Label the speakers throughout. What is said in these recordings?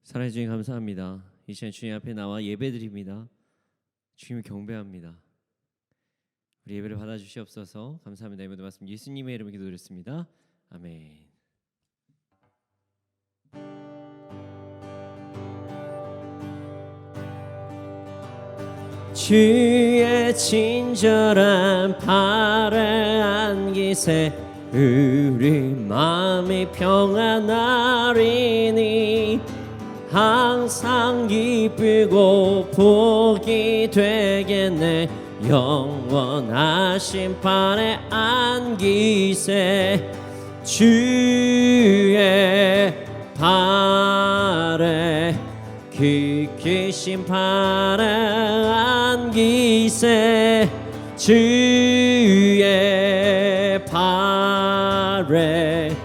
Speaker 1: 사랑해 주님 감사합니다. 이 시간 주님 앞에 나와 예배드립니다. 주님을 경배합니다. 우리 예배를 받아주시옵소서. 감사합니다. 예배도 말씀 예수님의 이름으로 기도드렸습니다. 아멘. 주의 친절한 팔에 안기세 우리 마음이 평안하리니 항상 기쁘고 복이 되겠네. 영원하신 팔에 안기세 주의 팔에 깊으신 팔에 안기세 주의 팔에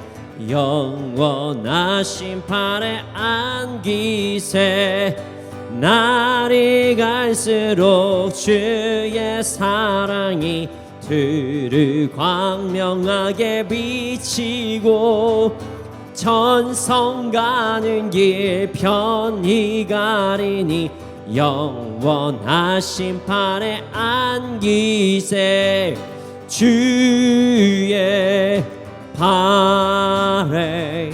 Speaker 1: 영원하신 팔에 안기세 날이 갈수록 주의 사랑이 두루 광명하게 비치고 천성 가는 길 편히 가리니 영원하신 팔에 안기세 주의 팔에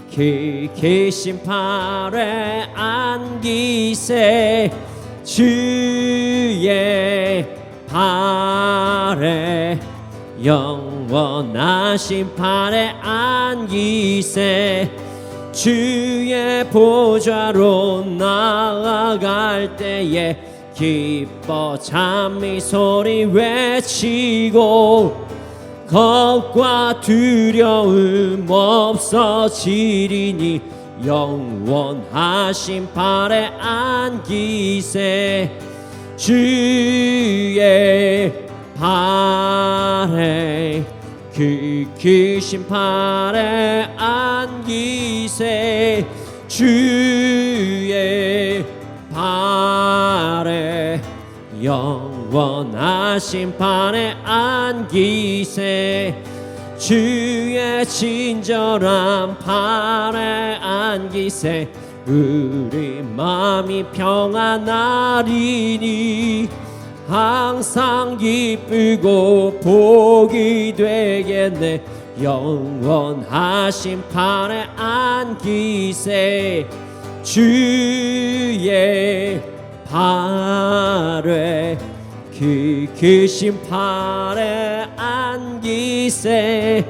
Speaker 1: 깊으신 팔에 안기세 주의 팔에 영원하신 팔에 안기세 주의 보좌로 나아갈 때에 기뻐 찬미 소리 외치고 겁과 두려움 없어지리니 영원하신 팔에 안기세 주의 팔에 깊으신 팔에 안기세 주의 팔에 영원하신 팔에 안기세 주의 친절한 팔에 안기세 우리 마음이 평안하리니 항상 기쁘고 복이 되겠네. 영원하신 팔에 안기세 주의 팔에 깊으신 팔에 안기세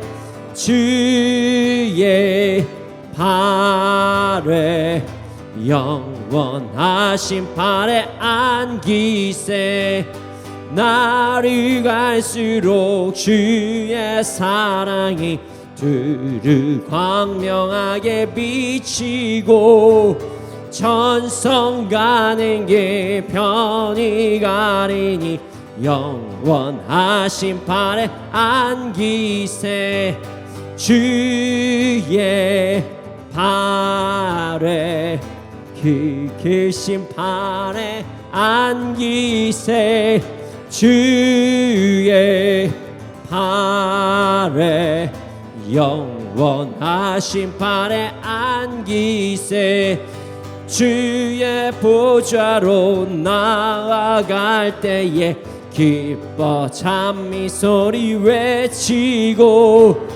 Speaker 1: 주의 팔에 영원하신 팔에 안기세 날이 갈수록 주의 사랑이 두루 광명하게 비치고 천성 가는 길 편히 가리니 영원하신 팔에 안기세 주의 팔에 깊으신 팔에 안기세 주의 팔에 영원하신 팔에 안기세 주의 보좌로 나아갈 때에 기뻐 찬미 소리 외치고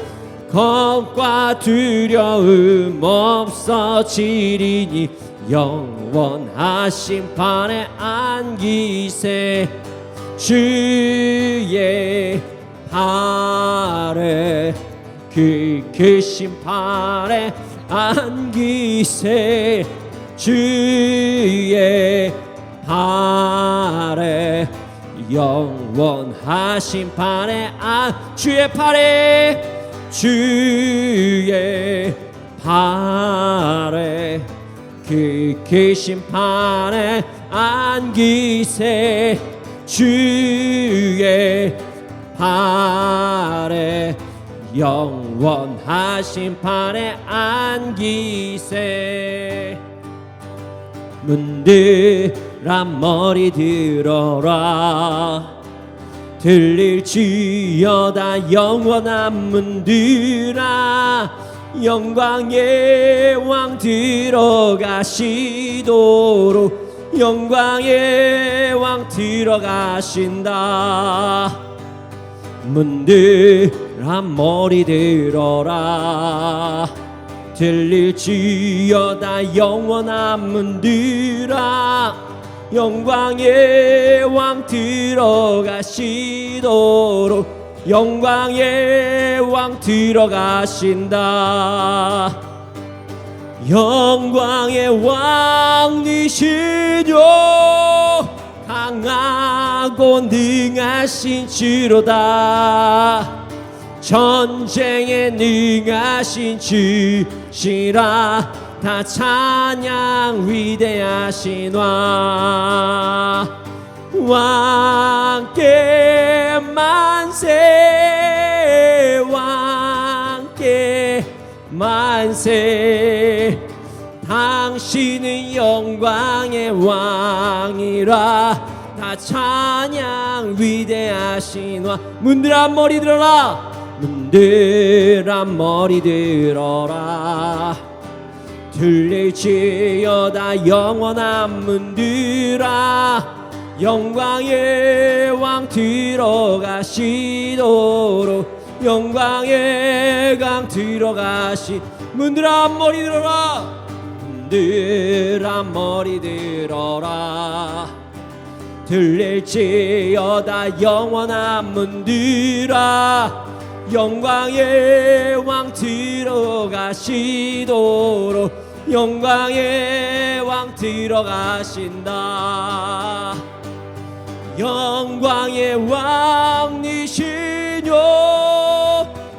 Speaker 1: 겁과 두려움 없어지리니 영원하신 팔에 안기세 주의 팔에 깊으신 팔에 안기세 주의 팔에 영원하신 팔에 주의 팔에 주의 팔에 깊으신 팔에 안기세 주의 팔에 영원하신 팔에 안기세 문들한 머리 들어라 들릴지어다 영원한 문들아 영광의 왕 들어가시도록 영광의 왕 들어가신다. 문들아 머리 들어라. 들릴지어다 영원한 문들아. 영광의 왕 들어가시도록 영광의 왕 들어가신다. 영광의 왕이시뇨 강하고 능하신 주로다. 전쟁에 능하신 주시라. 다 찬양 위대하신 왕. 왕께 만세 왕께 만세. 당신은 영광의 왕이라. 다 찬양 위대하신 왕. 문들아 머리 들어라. 문들아 머리 들어라. 들릴지어다 영원한 문들아. 영광의 왕 들어가시도록 영광의 왕 들어가시. 문들아 머리 들어라. 문들아 머리 들어라. 들릴지어다 영원한 문들아. 영광의 왕 들어가시도록 영광의 왕 들어가신다. 영광의 왕이시뇨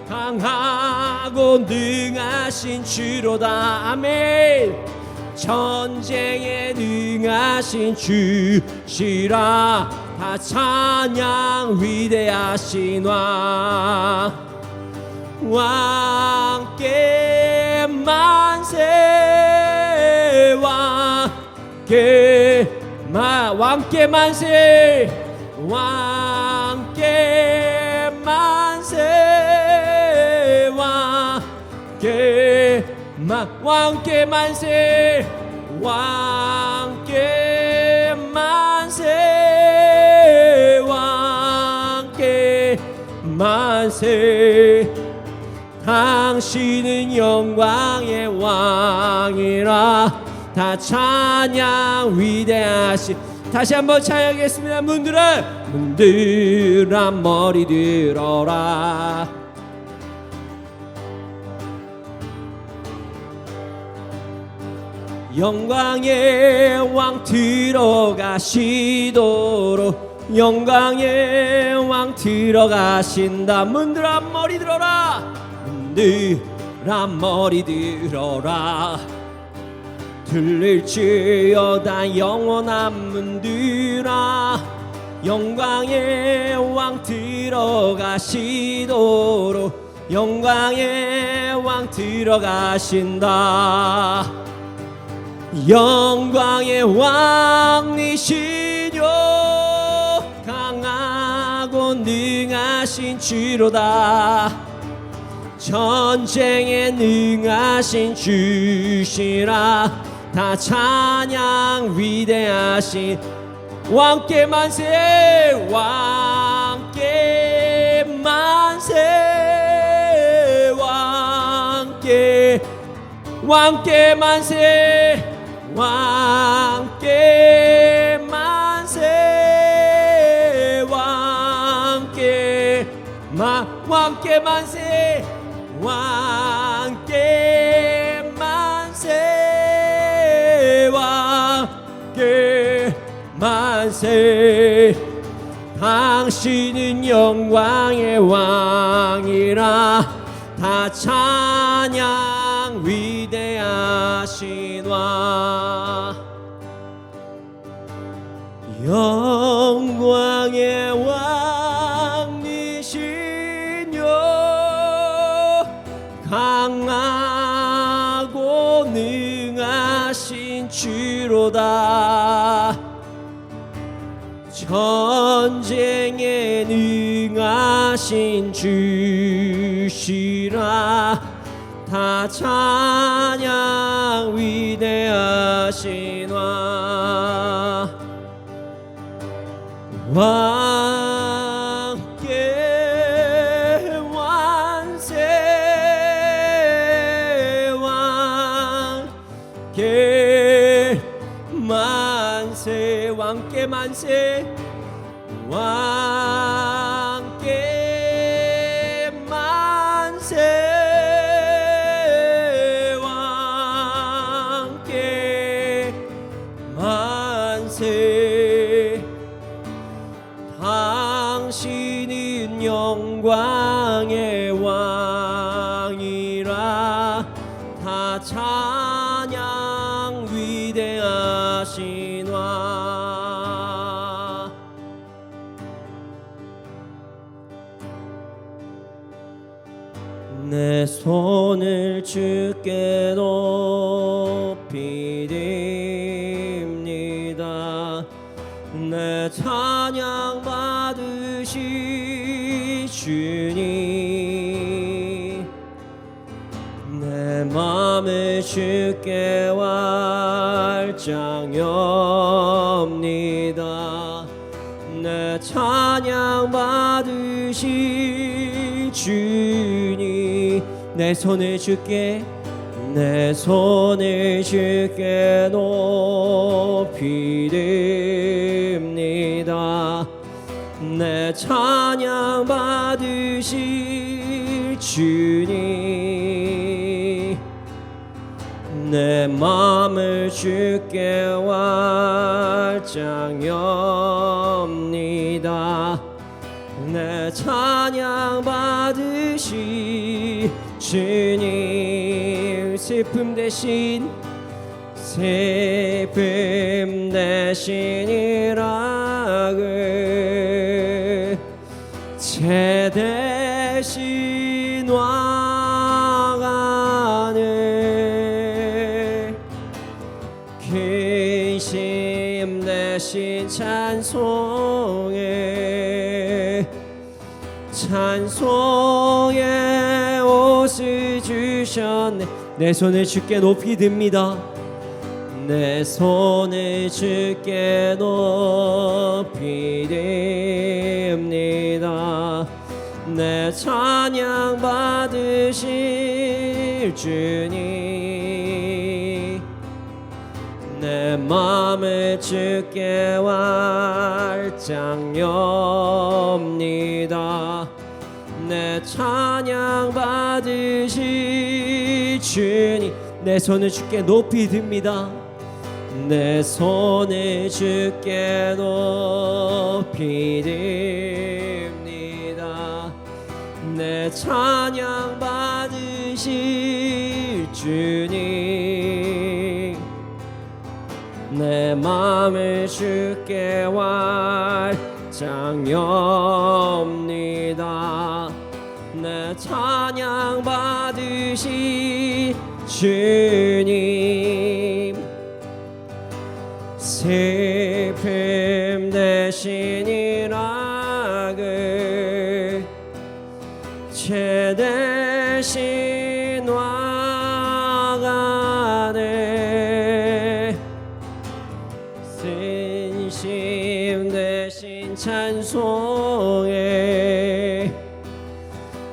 Speaker 1: 강하고 능하신 주로다. 아멘. 전쟁에 능하신 주시라. 다 찬양 위대하신 왕. 왕께 만세 왕께 왕께 만세 왕께 만세 왕께 왕께 만세 왕께 만세 왕께 만세. 당신은 영광의 왕이라. 다 찬양 위대하신. 다시 한번 찬양하겠습니다. 문들아 머리 들어라. 영광의 왕 들어가시도록 영광의 왕 들어가신다. 문들아 머리 들어라. 문들아 머리 들어라. 들릴지어다 영원한 문들아. 영광의 왕 들어가시도록 영광의 왕 들어가신다. 영광의 왕이시뇨 강하고 능하신 주로다. 전쟁에 능하신 주시라. 다 찬양 위대하신 왕께 만세 왕께 만세 왕께 왕께 만세 왕께 만세 왕께 왕께 만세 왕께 만세 왕께 만세. 당신은 영광의 왕이라. 다 찬양 위대하신 왕. 영광의 왕이시뇨 강하고 능하신 주로다. 전쟁에 능하신 주시라. 다 찬양 위대하신 왕께 만세 왕께 만세 왕께 만세 왕께 만세 왕께 만세 당신은 영광의 왕이라 다 찬양 위대하신 왕 내 손을 주께 높이 듭니다 내 찬양 받으시 주님 내 맘을 주께 활짝 엽니다 내 찬양 받으시 주님 내 손을 주께 내 손을 주께 높이 듭니다 내 찬양 받으실 주님 내 맘을 주께 활짝 엽니다 내 찬양 받으실 주님 슬픔 대신 이락을 제 대신 왕하늘 근심 대신 찬송해 찬송의 옷을 주셨네 내 손을 주께 높이 듭니다 내 손을 주께 높이 듭니다 내 찬양 받으실 주님 내 맘을 주께 활짝 엽니다 내 찬양 받으실 주님 내 손을 주께 높이 듭니다 내 손을 주께 높이 듭니다 내 찬양 받으실 주님 내 맘을 주께 활짝 엽니다 내 찬양 받으실 주님 슬픔 대신 이락을 제 대신 왕하네 근심 대신 찬송해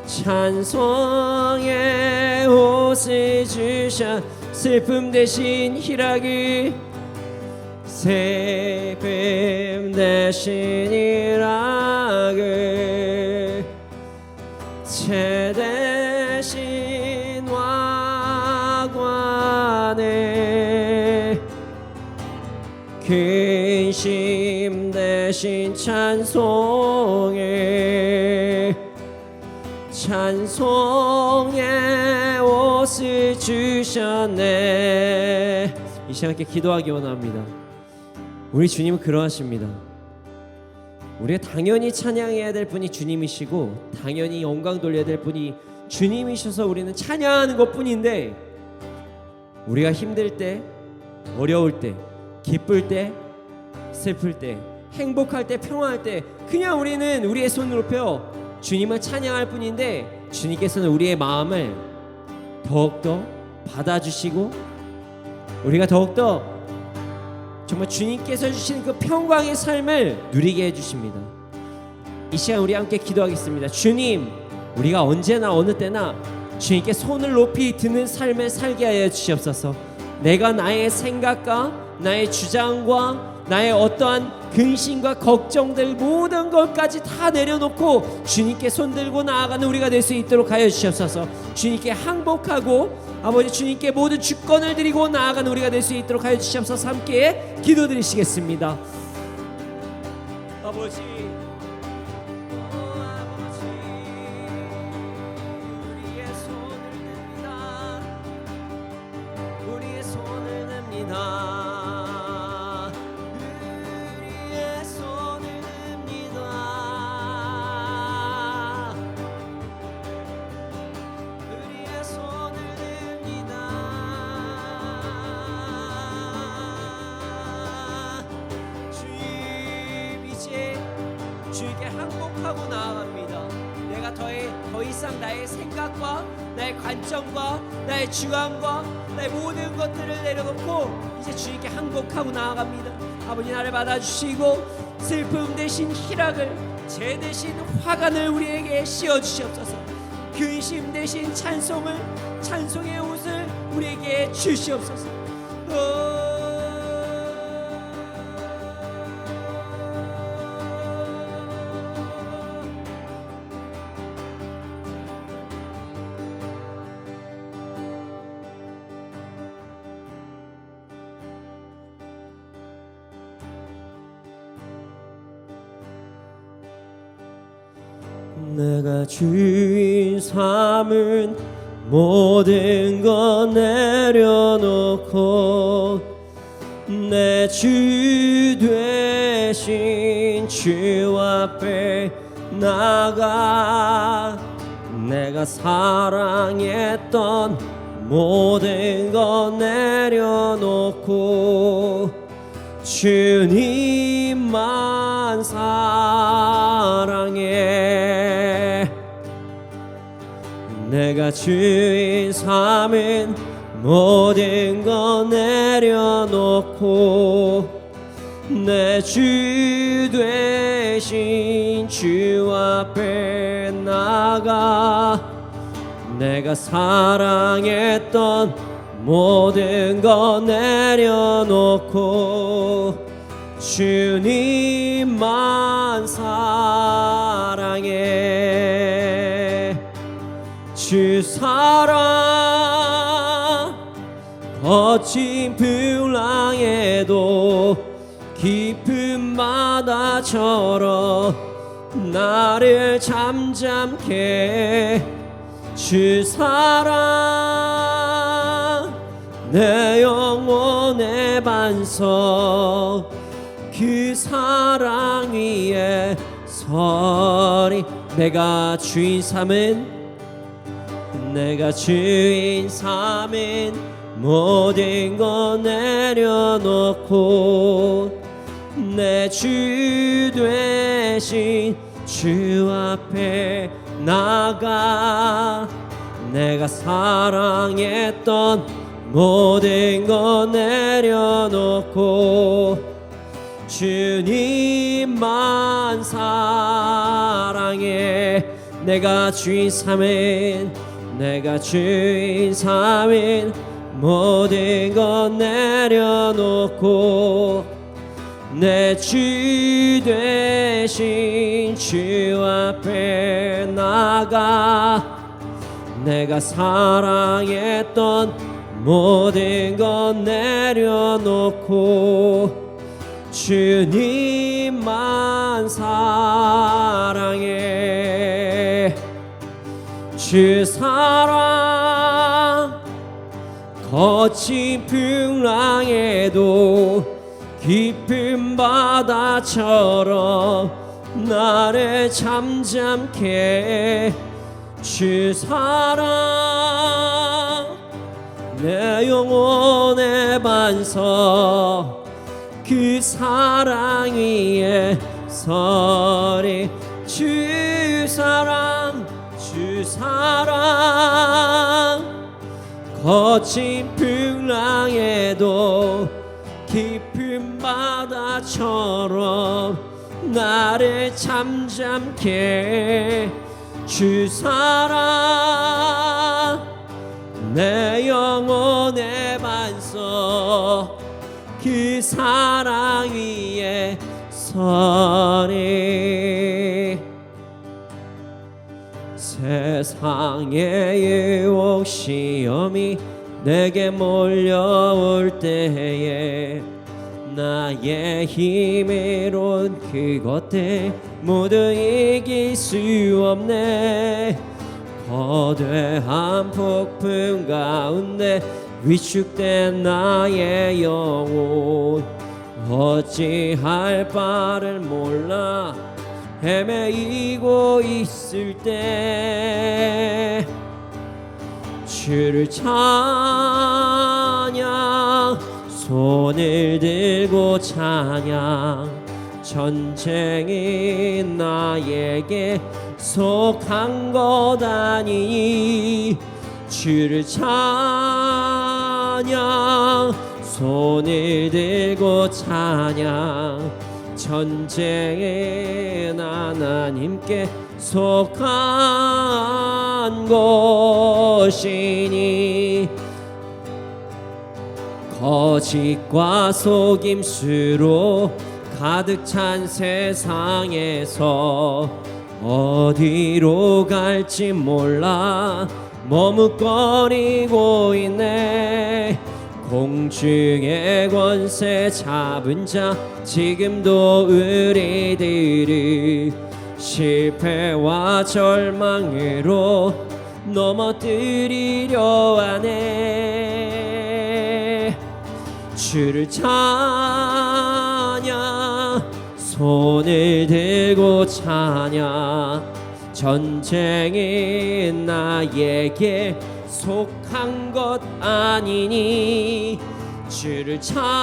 Speaker 1: 찬송의 옷을 주셔 슬픔 대신 희락을 슬픔 대신 희락을 제 대신 왕관에 근심 대신 찬송해 찬송의 옷을 주셨네 이 시간 함께 기도하기 원합니다 우리 주님은 그러하십니다 우리가 당연히 찬양해야 될 분이 주님이시고 당연히 영광 돌려야 될 분이 주님이셔서 우리는 찬양하는 것뿐인데 우리가 힘들 때, 어려울 때, 기쁠 때, 슬플 때, 행복할 때, 평안할 때 그냥 우리는 우리의 손을 높여 주님을 찬양할 뿐인데 주님께서는 우리의 마음을 더욱더 받아주시고 우리가 더욱더 정말 주님께서 주시는 그 평강의 삶을 누리게 해주십니다. 이 시간 우리 함께 기도하겠습니다. 주님, 우리가 언제나 어느 때나 주님께 손을 높이 드는 삶을 살게 하여 주시옵소서. 내가 나의 생각과 나의 주장과 나의 어떠한 근심과 걱정들 모든 것까지 다 내려놓고 주님께 손들고 나아가는 우리가 될 수 있도록 하여 주시옵소서. 주님께 항복하고 아버지 주님께 모든 주권을 드리고 나아가는 우리가 될 수 있도록 하여 주시옵소서. 함께 기도드리시겠습니다. 아버지, 우리의 손을 듭니다. 우리의 손을 듭니다. 주님께 항복하고 나아갑니다. 내가 더 이상 나의 생각과 나의 관점과 나의 주관과 나의 모든 것들을 내려놓고 이제 주님께 항복하고 나아갑니다. 아버지, 나를 받아주시고 슬픔 대신 희락을, 죄 대신 화관을 우리에게 씌워주시옵소서. 근심 대신 찬송을, 찬송의 옷을 우리에게 주시옵소서. 내가 주인 삼은 모든 것 내려놓고 내 주 되신 주 앞에 나가 내가 사랑했던 모든 것 내려놓고 주님만 사랑해. 내가 주인 삼은 모든 것 내려놓고 내 주 되신 주 앞에 나가 내가 사랑했던 모든 것 내려놓고 주님만 사랑해. 주 사랑 거친 풍랑에도 깊은 바다처럼 나를 잠잠케 주 사랑 내 영혼의 반석 그 사랑 위에 서리. 내가 주인 삼은 모든 것 내려놓고 내 주 되신 주 앞에 나가 내가 사랑했던 모든 것 내려놓고 주님만 사랑해. 내가 주인 삼은 모든 것 내려놓고 내 주 되신 주 앞에 나가 내가 사랑했던 모든 것 내려놓고 주님만 사랑해. 주 사랑 거친 풍랑에도 깊은 바다처럼 나를 잠잠케 주 사랑 내 영혼의 반석 그 사랑 위에 서리. 주 사랑 거친 풍랑에도 깊은 바다처럼 나를 잠잠케 주사랑 내 영혼의 반석 그 사랑 위에 서리 세상의 유혹 시험이 내게 몰려올 때에 나의 힘으론 그것들 모두 이길 수 없네 거대한 폭풍 가운데 위축된 나의 영혼 어찌할 바를 몰라 헤매이고 있을 때 주를 찬양 손을 들고 찬양 전쟁이 나에게 속한 것 아니니 주를 찬양 손을 들고 찬양 전쟁은 하나님께 속한 것이니 거짓과 속임수로 가득 찬 세상에서 어디로 갈지 몰라 머뭇거리고 있네 공중의 권세 잡은 자 지금도 우리들을 실패와 절망으로 넘어뜨리려 하네 주를 찬양 손을 들고 찬양 전쟁이 나에게 속한 것 아니니 주를 찬양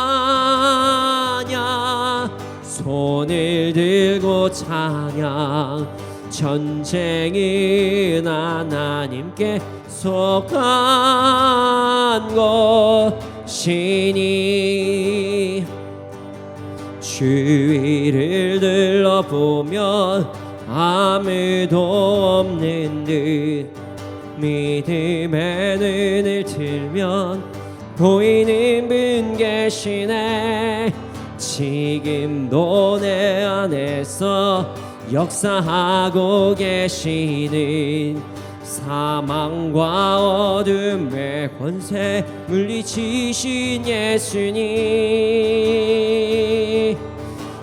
Speaker 1: 손을 들고 찬양 전쟁은 하나님께 속한 것이니 주위를 둘러보면 아무도 없는 듯 믿음의 눈을 들면 보이는 분 계시네 지금도 내 안에서 역사하고 계시는 사망과 어둠의 권세 물리치신 예수님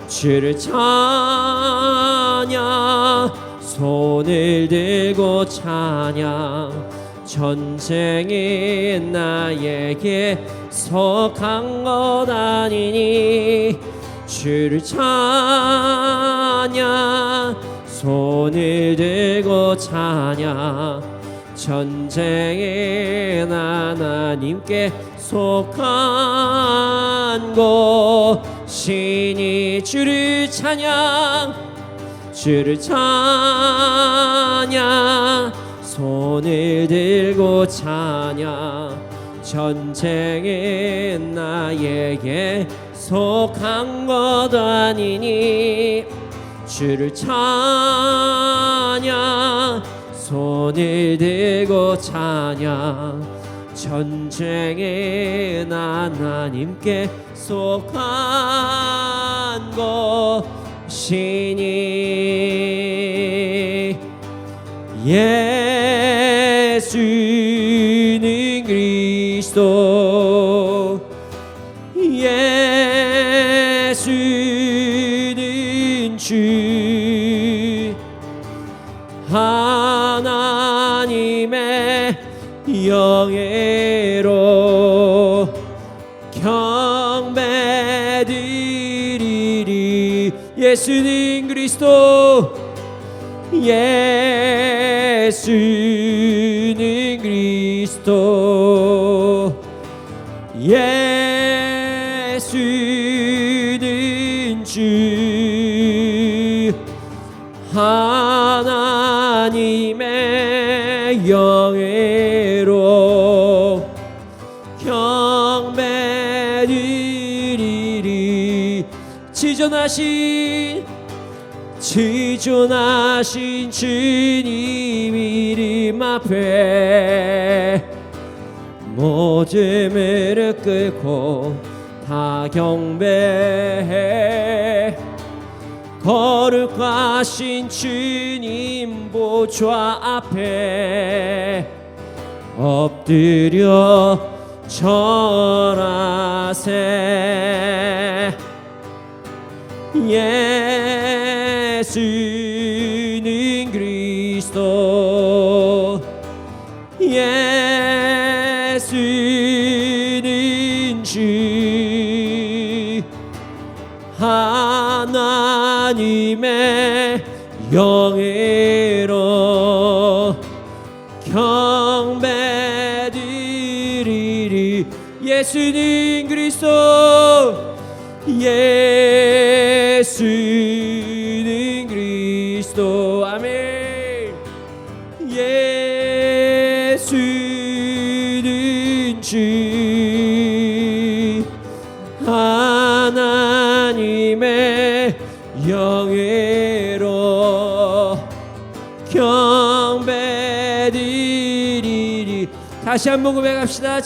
Speaker 1: 주를 찬양 손을 들고 찬양 전쟁이 나에게 속한 것 아니니 주를 찬양 손을 들고 찬양 전쟁은 하나님께 속한 것이니 주를 찬양 주를 찬양 손을 들고 찬양 전쟁은 나에게 속한 것 아니니 주를 찬양 손을 들고 찬양 전쟁은 하나님께 속한 것이니 예수는 그리스도 예수는 주 하나님의 영예로 경배드리리 예수는 그리스도 예수는 그리스도 예수는 주 하나님의 영예로 지존하신 주님 이름 앞에 모든 무릎 꿇고 다 경배해. 거룩하신 주님 보좌 앞에 엎드려 절하세. 예수는 그리스도, 예수는 주, 하나님의 영예로 경배드리리. 예수는 그리스도, 예수는 그리스도. 아멘. 예수는 주, 하나님의 영예로 경배드리리. 다시 한번 고백합시다.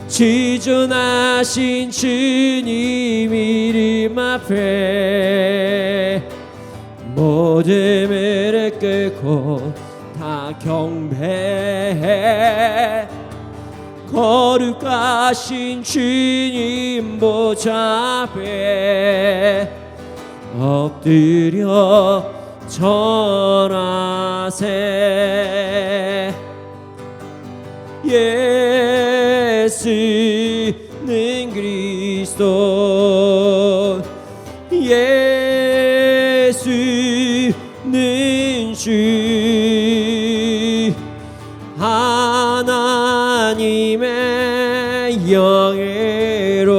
Speaker 1: 지존하신 주님 이름 앞에 모든 무릎 꿇고 다 경배해. 거룩하신 주님 보좌 앞에 엎드려 절하세. 예수는 그리스도, 예수는 주, 하나님의 영예로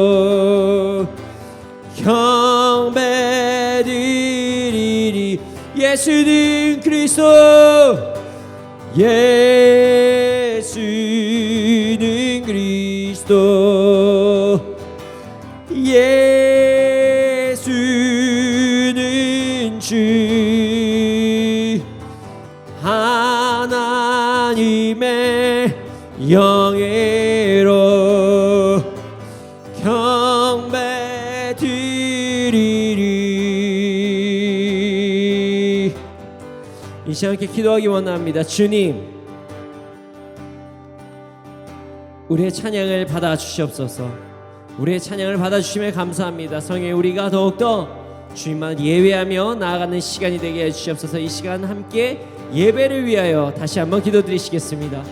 Speaker 1: 경배드리리. 예수는 그리스도, 예수는 그리스도, 예수는 주, 하나님의 영예로 경배드리리. 이 시간 함께 기도하기 원합니다. 주님, 우리의 찬양을 받아주시옵소서. 우리의 찬양을 받아주심에 감사합니다. 성령, 우리가 더욱더 주님만 예배하며 나아가는 시간이 되게 해주시옵소서. 이 시간 함께 예배를 위하여 다시 한번 기도드리시겠습니다.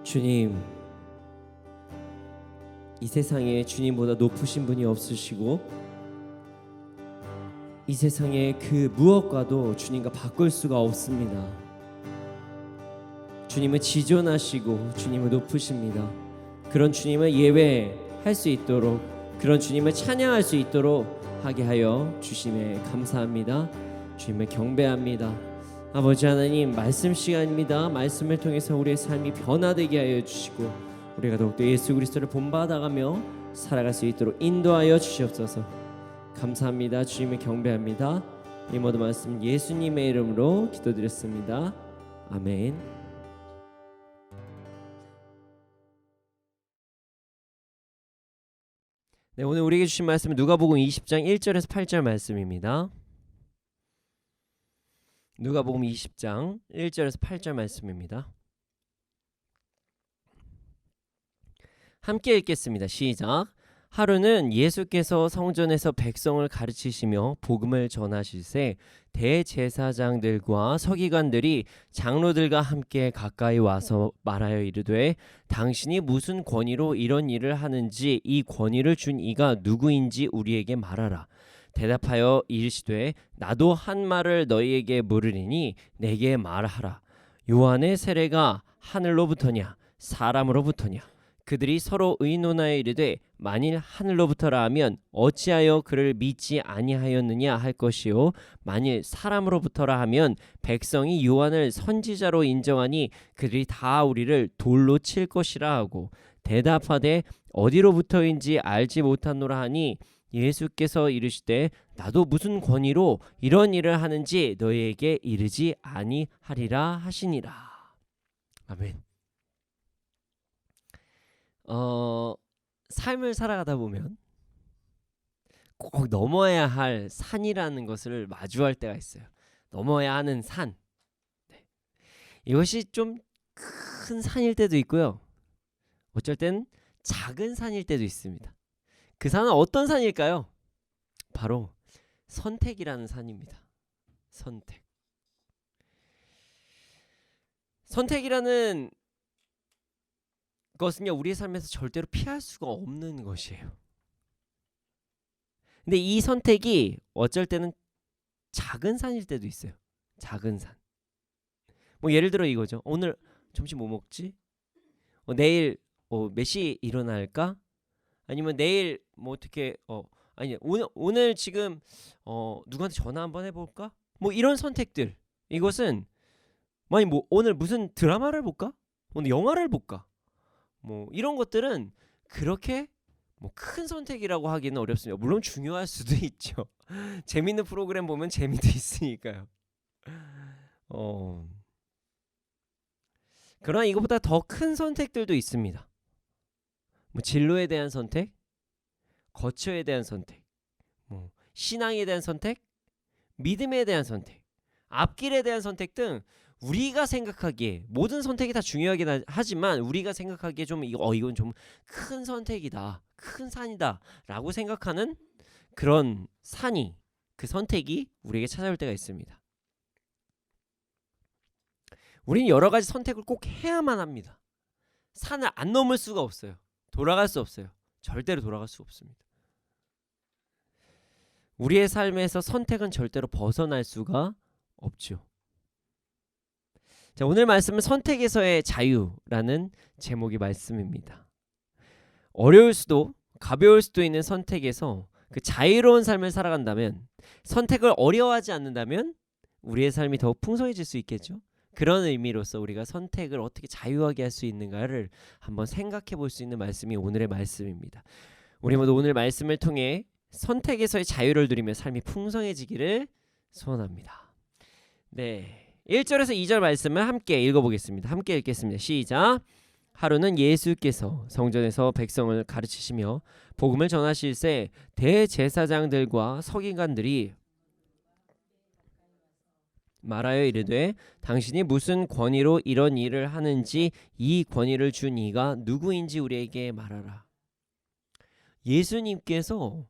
Speaker 1: 주님, 이 세상에 주님보다 높으신 분이 없으시고 이 세상에 그 무엇과도 주님과 바꿀 수가 없습니다. 주님은 지존하시고 주님은 높으십니다. 그런 주님을 예배할 수 있도록, 그런 주님을 찬양할 수 있도록 하게 하여 주심에 감사합니다. 주님을 경배합니다. 아버지 하나님, 말씀 시간입니다. 말씀을 통해서 우리의 삶이 변화되게 하여 주시고 우리가 더욱더 예수 그리스도를 본받아가며 살아갈 수 있도록 인도하여 주시옵소서. 감사합니다. 주님을 경배합니다. 이 모든 말씀 예수님의 이름으로 기도드렸습니다. 아멘. 네, 오늘 우리에게 주신 말씀은 누가복음 20장 1절에서 8절 말씀입니다. 누가복음 20장 1절에서 8절 말씀입니다. 함께 읽겠습니다. 시작. 하루는 예수께서 성전에서 백성을 가르치시며 복음을 전하실새 대제사장들과 서기관들이 장로들과 함께 가까이 와서 말하여 이르되 당신이 무슨 권위로 이런 일을 하는지 이 권위를 준 이가 누구인지 우리에게 말하라. 대답하여 이르시되 나도 한 말을 너희에게 물으리니 내게 말하라. 요한의 세례가 하늘로부터냐 사람으로부터냐. 그들이 서로 의논하여 이르되 만일 하늘로부터라 하면 어찌하여 그를 믿지 아니하였느냐 할 것이요 만일 사람으로부터라 하면 백성이 요한을 선지자로 인정하니 그들이 다 우리를 돌로 칠 것이라 하고 대답하되 어디로부터인지 알지 못하노라 하니 예수께서 이르시되 나도 무슨 권위로 이런 일을 하는지 너희에게 이르지 아니하리라 하시니라. 아멘. 삶을 살아가다 보면 꼭 넘어야 할 산이라는 것을 마주할 때가 있어요. 넘어야 하는 산. 네. 이것이 좀 큰 산일 때도 있고요. 어쩔 땐 작은 산일 때도 있습니다. 그 산은 어떤 산일까요? 바로 선택이라는 산입니다. 선택. 선택이라는 그것은요 우리의 삶에서 절대로 피할 수가 없는 것이에요. 근데 이 선택이 어쩔 때는 작은 산일 때도 있어요. 작은 산. 뭐 예를 들어 이거죠. 오늘 점심 뭐 먹지? 내일 몇 시에 일어날까? 아니면 내일 뭐 어떻게 아니 오늘 지금 누구한테 전화 한번 해볼까? 뭐 이런 선택들. 이것은 만약 뭐 오늘 무슨 드라마를 볼까? 오늘 영화를 볼까? 뭐 이런 것들은 그렇게 뭐 큰 선택이라고 하기는 어렵습니다. 물론 중요할 수도 있죠. 재밌는 프로그램 보면 재미도 있으니까요. 그러나 이것보다 더 큰 선택들도 있습니다. 뭐 진로에 대한 선택, 거처에 대한 선택, 뭐 신앙에 대한 선택, 믿음에 대한 선택, 앞길에 대한 선택 등 우리가 생각하기에 모든 선택이 다 중요하긴 하지만 우리가 생각하기에 좀 이건 좀 큰 선택이다, 큰 산이다 라고 생각하는 그런 산이, 그 선택이 우리에게 찾아올 때가 있습니다. 우리는 여러 가지 선택을 꼭 해야만 합니다. 산을 안 넘을 수가 없어요. 돌아갈 수 없어요. 절대로 돌아갈 수 없습니다. 우리의 삶에서 선택은 절대로 벗어날 수가 없죠. 자, 오늘 말씀은 선택에서의 자유라는 제목의 말씀입니다. 어려울 수도 가벼울 수도 있는 선택에서 그 자유로운 삶을 살아간다면, 선택을 어려워하지 않는다면 우리의 삶이 더욱 풍성해질 수 있겠죠. 그런 의미로서 우리가 선택을 어떻게 자유하게 할 수 있는가를 한번 생각해 볼 수 있는 말씀이 오늘의 말씀입니다. 우리 모두 오늘 말씀을 통해 선택에서의 자유를 누리며 삶이 풍성해지기를 소원합니다. 네, 1절에서 2절 말씀을 함께 읽어보겠습니다. 함께 읽겠습니다. 시작. 하루는 예수께서 성전에서 백성을 가르치시며 복음을 전하실새 대제사장들과 서기관들이 말하여 이르되 당신이 무슨 권위로 이런 일을 하는지 이 권위를 준 이가 누구인지 우리에게 말하라. 예수님께서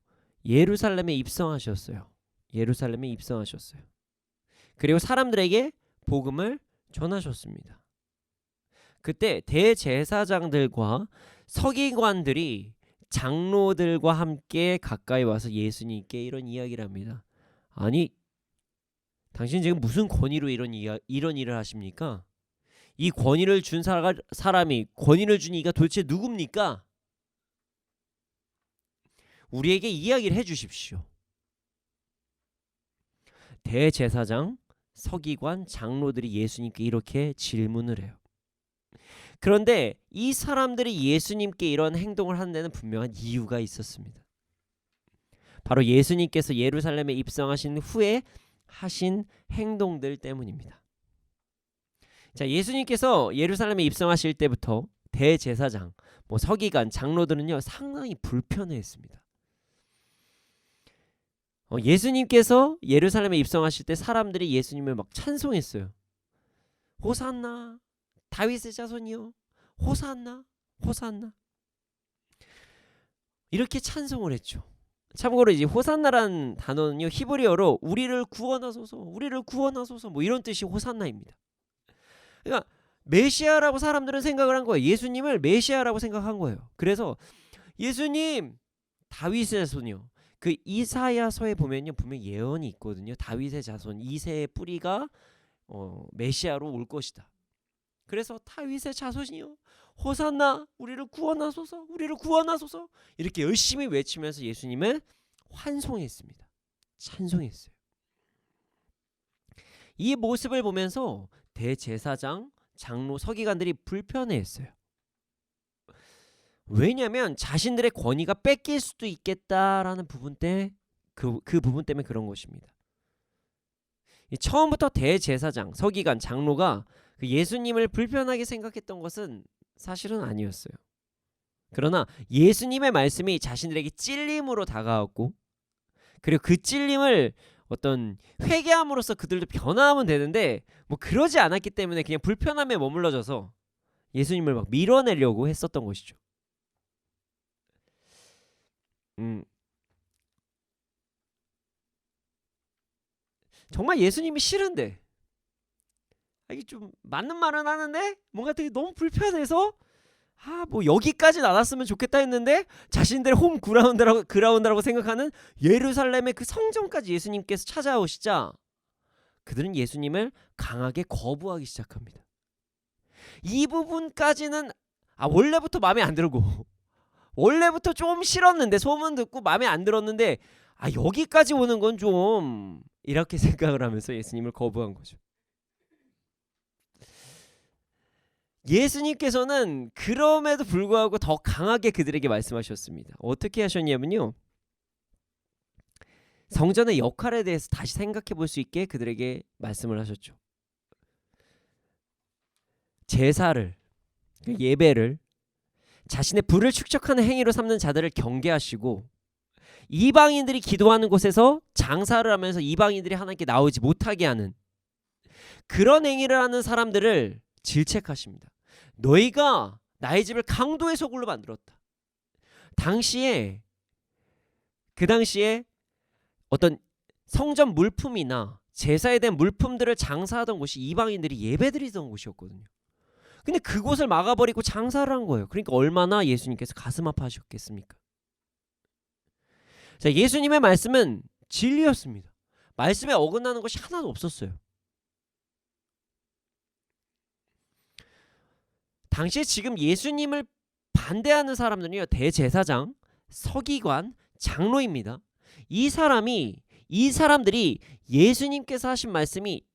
Speaker 1: 예루살렘에 입성하셨어요. 예루살렘에 입성하셨어요. 그리고 사람들에게 복음을 전하셨습니다. 그때 대제사장들과 서기관들이 장로들과 함께 가까이 와서 예수님께 이런 이야기를 합니다. 아니, 당신 지금 무슨 권위로 이런 일을 하십니까? 이 권위를 준 사람이, 권위를 준 이가 도대체 누굽니까? 우리에게 이야기를 해주십시오.
Speaker 2: 대제사장, 서기관, 장로들이 예수님께 이렇게 질문을 해요. 그런데 이 사람들이 예수님께 이런 행동을 하는 데는 분명한 이유가 있었습니다. 바로 예수님께서 예루살렘에 입성하신 후에 하신 행동들 때문입니다. 자, 예수님께서 예루살렘에 입성하실 때부터 대제사장, 서기관, 장로들은요 상당히 불편해했습니다. 예수님께서 예루살렘에 입성하실 때 사람들이 예수님을 막 찬송했어요. 호산나, 다윗의 자손이요, 호산나, 호산나, 이렇게 찬송을 했죠. 참고로 이제 호산나라는 단어는요 히브리어로 우리를 구원하소서, 우리를 구원하소서 이런 뜻이 호산나입니다. 그러니까 메시아라고 사람들은 생각을 한 거예요. 예수님을 메시아라고 생각한 거예요. 그래서 예수님 다윗의 자손이요. 그 이사야서에 보면요 분명 예언이 있거든요. 다윗의 자손 이새의 뿌리가 메시아로 올 것이다. 그래서 다윗의 자손이요 호산나, 우리를 구원하소서, 우리를 구원하소서, 이렇게 열심히 외치면서 예수님을 환송했습니다. 찬송했어요. 이 모습을 보면서 대제사장, 장로, 서기관들이 불편해했어요. 왜냐하면 자신들의 권위가 뺏길 수도 있겠다라는 부분 때문에 그 부분 때문에 그런 것입니다. 처음부터 대제사장, 서기관, 장로가 예수님을 불편하게 생각했던 것은 사실은 아니었어요. 그러나 예수님의 말씀이 자신들에게 찔림으로 다가왔고, 그리고 그 찔림을 어떤 회개함으로써 그들도 변화하면 되는데 그러지 않았기 때문에 그냥 불편함에 머물러져서 예수님을 막 밀어내려고 했었던 것이죠. 정말 예수님이 싫은데, 이게 좀 맞는 말은 하는데 뭔가 되게 너무 불편해서 여기까지 나왔으면 좋겠다 했는데 자신들의 홈 그라운드라고 생각하는 예루살렘의 그 성전까지 예수님께서 찾아오시자 그들은 예수님을 강하게 거부하기 시작합니다. 이 부분까지는 원래부터 마음에 안 들고 원래부터 좀 싫었는데, 소문 듣고 마음에 안 들었는데 여기까지 오는 건 좀 이렇게 생각을 하면서 예수님을 거부한 거죠. 예수님께서는 그럼에도 불구하고 더 강하게 그들에게 말씀하셨습니다. 어떻게 하셨냐면요, 성전의 역할에 대해서 다시 생각해 볼 수 있게 그들에게 말씀을 하셨죠. 제사를, 예배를 자신의 부를 축적하는 행위로 삼는 자들을 경계하시고, 이방인들이 기도하는 곳에서 장사를 하면서 이방인들이 하나님께 나오지 못하게 하는 그런 행위를 하는 사람들을 질책하십니다. 너희가 나의 집을 강도의 소굴로 만들었다. 그 당시에 어떤 성전 물품이나 제사에 대한 물품들을 장사하던 곳이 이방인들이 예배드리던 곳이었거든요. 근데 그곳을 막아버리고 장사를 한 거예요. 그러니까 얼마나 예수님께서 가슴 아파하셨겠습니까? 자, 예수님의 말씀은 진리였습니다. 말씀에 어긋나는 것이 하나도 없었어요. 당시에 지금 예수님을 반대하는 사람들은요, 대제사장, 서기관, 장로입니다. 이 사람들이 예수님께서 하신 말씀이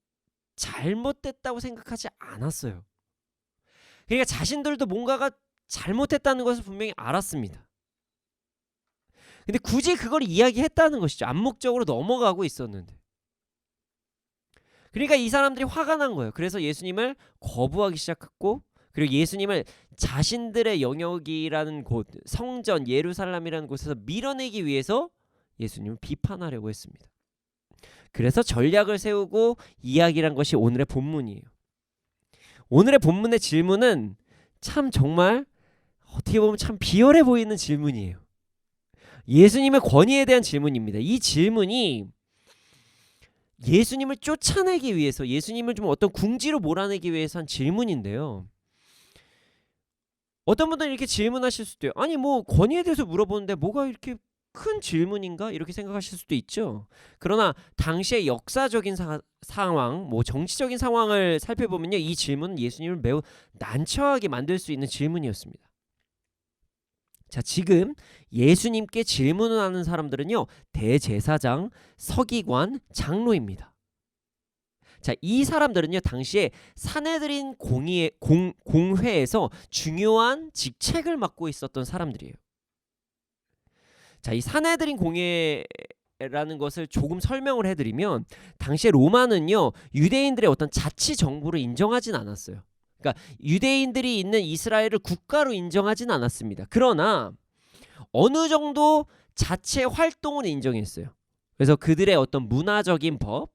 Speaker 2: 잘못됐다고 생각하지 않았어요. 그러니까 자신들도 뭔가가 잘못했다는 것을 분명히 알았습니다. 근데 굳이 그걸 이야기했다는 것이죠. 암묵적으로 넘어가고 있었는데. 그러니까 이 사람들이 화가 난 거예요. 그래서 예수님을 거부하기 시작했고, 그리고 예수님을 자신들의 영역이라는 곳, 성전 예루살렘이라는 곳에서 밀어내기 위해서 예수님을 비판하려고 했습니다. 그래서 전략을 세우고 이야기란 것이 오늘의 본문이에요. 오늘의 본문의 질문은 참 정말 어떻게 보면 참 비열해 보이는 질문이에요. 예수님의 권위에 대한 질문입니다. 이 질문이 예수님을 쫓아내기 위해서, 예수님을 좀 어떤 궁지로 몰아내기 위해서 한 질문인데요. 어떤 분들은 이렇게 질문하실 수도 있어요. 아니 권위에 대해서 물어보는데 뭐가 이렇게 큰 질문인가? 이렇게 생각하실 수도 있죠. 그러나 당시의 역사적인 상황, 정치적인 상황을 살펴보면요, 이 질문은 예수님을 매우 난처하게 만들 수 있는 질문이었습니다. 자, 지금 예수님께 질문을 하는 사람들은요, 대제사장, 서기관, 장로입니다. 자, 이 사람들은요 당시에 사내들인 공회에서 중요한 직책을 맡고 있었던 사람들이에요. 자, 이 사내들인 공회라는 것을 조금 설명을 해드리면, 당시에 로마는요 유대인들의 어떤 자치 정부를 인정하진 않았어요. 그러니까 유대인들이 있는 이스라엘을 국가로 인정하진 않았습니다. 그러나 어느 정도 자체 활동을 인정했어요. 그래서 그들의 어떤 문화적인 법,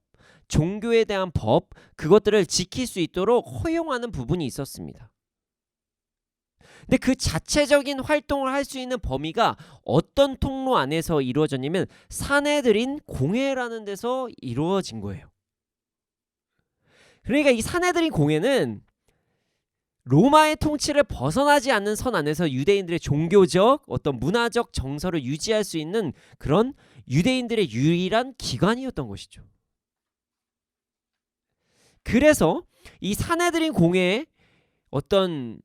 Speaker 2: 종교에 대한 법, 그것들을 지킬 수 있도록 허용하는 부분이 있었습니다. 근데 그 자체적인 활동을 할 수 있는 범위가 어떤 통로 안에서 이루어졌냐면 사내들인 공회라는 데서 이루어진 거예요. 그러니까 이 사내들인 공회는 로마의 통치를 벗어나지 않는 선 안에서 유대인들의 종교적 어떤 문화적 정서를 유지할 수 있는 그런 유대인들의 유일한 기관이었던 것이죠. 그래서 이 사내들인 공회의 어떤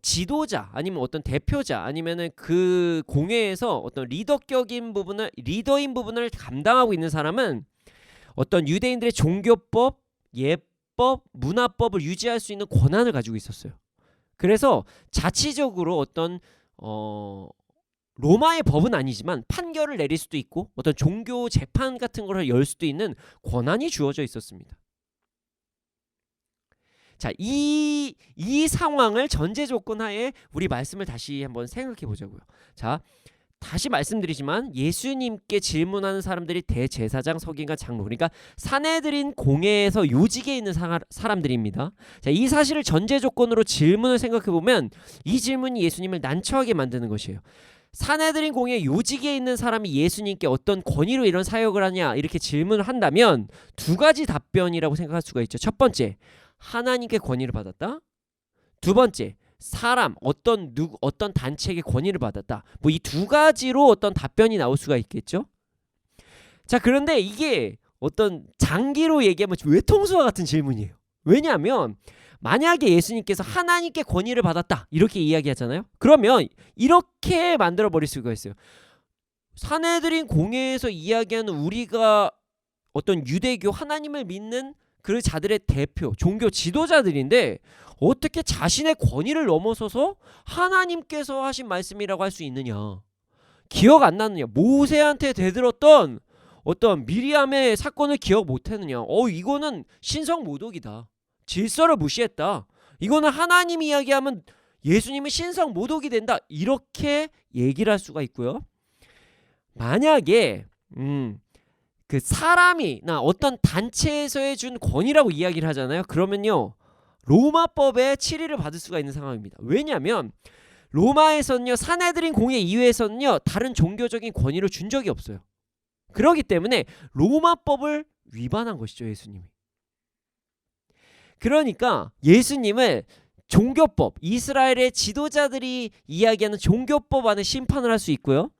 Speaker 2: 지도자 아니면 어떤 대표자 아니면은 그 공회에서 어떤 리더인 부분을 감당하고 있는 사람은 어떤 유대인들의 종교법, 예법, 문화법을 유지할 수 있는 권한을 가지고 있었어요. 그래서 자치적으로 어떤 로마의 법은 아니지만 판결을 내릴 수도 있고 어떤 종교 재판 같은 걸 열 수도 있는 권한이 주어져 있었습니다. 자, 이 상황을 전제 조건 하에 우리 말씀을 다시 한번 생각해 보자고요. 자, 다시 말씀드리지만 예수님께 질문하는 사람들이 대제사장, 서기관, 장로, 그러니까 사내들인 공회에서 요직에 있는 사람들입니다. 자, 이 사실을 전제 조건으로 질문을 생각해 보면 이 질문이 예수님을 난처하게 만드는 것이에요. 사내들인 공회 요직에 있는 사람이 예수님께 어떤 권위로 이런 사역을 하냐 이렇게 질문을 한다면 두 가지 답변이라고 생각할 수가 있죠. 첫 번째, 하나님께 권위를 받았다. 두 번째, 사람 어떤 단체에게 권위를 받았다. 뭐 이 두 가지로 어떤 답변이 나올 수가 있겠죠. 자, 그런데 이게 어떤 장기로 얘기하면 외통수와 같은 질문이에요. 왜냐하면 만약에 예수님께서 하나님께 권위를 받았다 이렇게 이야기하잖아요. 그러면 이렇게 만들어 버릴 수가 있어요. 사내들인 공회에서 이야기하는 우리가 어떤 유대교 하나님을 믿는 그 자들의 대표, 종교 지도자들인데 어떻게 자신의 권위를 넘어서서 하나님께서 하신 말씀이라고 할 수 있느냐. 기억 안 나느냐. 모세한테 대들었던 어떤 미리암의 사건을 기억 못했느냐. 이거는 신성모독이다. 질서를 무시했다. 이거는 하나님 이야기하면 예수님은 신성모독이 된다. 이렇게 얘기를 할 수가 있고요. 만약에 그 사람이나 어떤 단체에서 준 권위라고 이야기를 하잖아요. 그러면요 로마법에 치리를 받을 수가 있는 상황입니다. 왜냐하면 로마에서는요 사내들인 공회 이외에서는요 다른 종교적인 권위를 준 적이 없어요. 그렇기 때문에 로마법을 위반한 것이죠, 예수님이. 그러니까 예수님을 종교법, 이스라엘의 지도자들이 이야기하는 종교법 안에 심판을 할 수 있고요.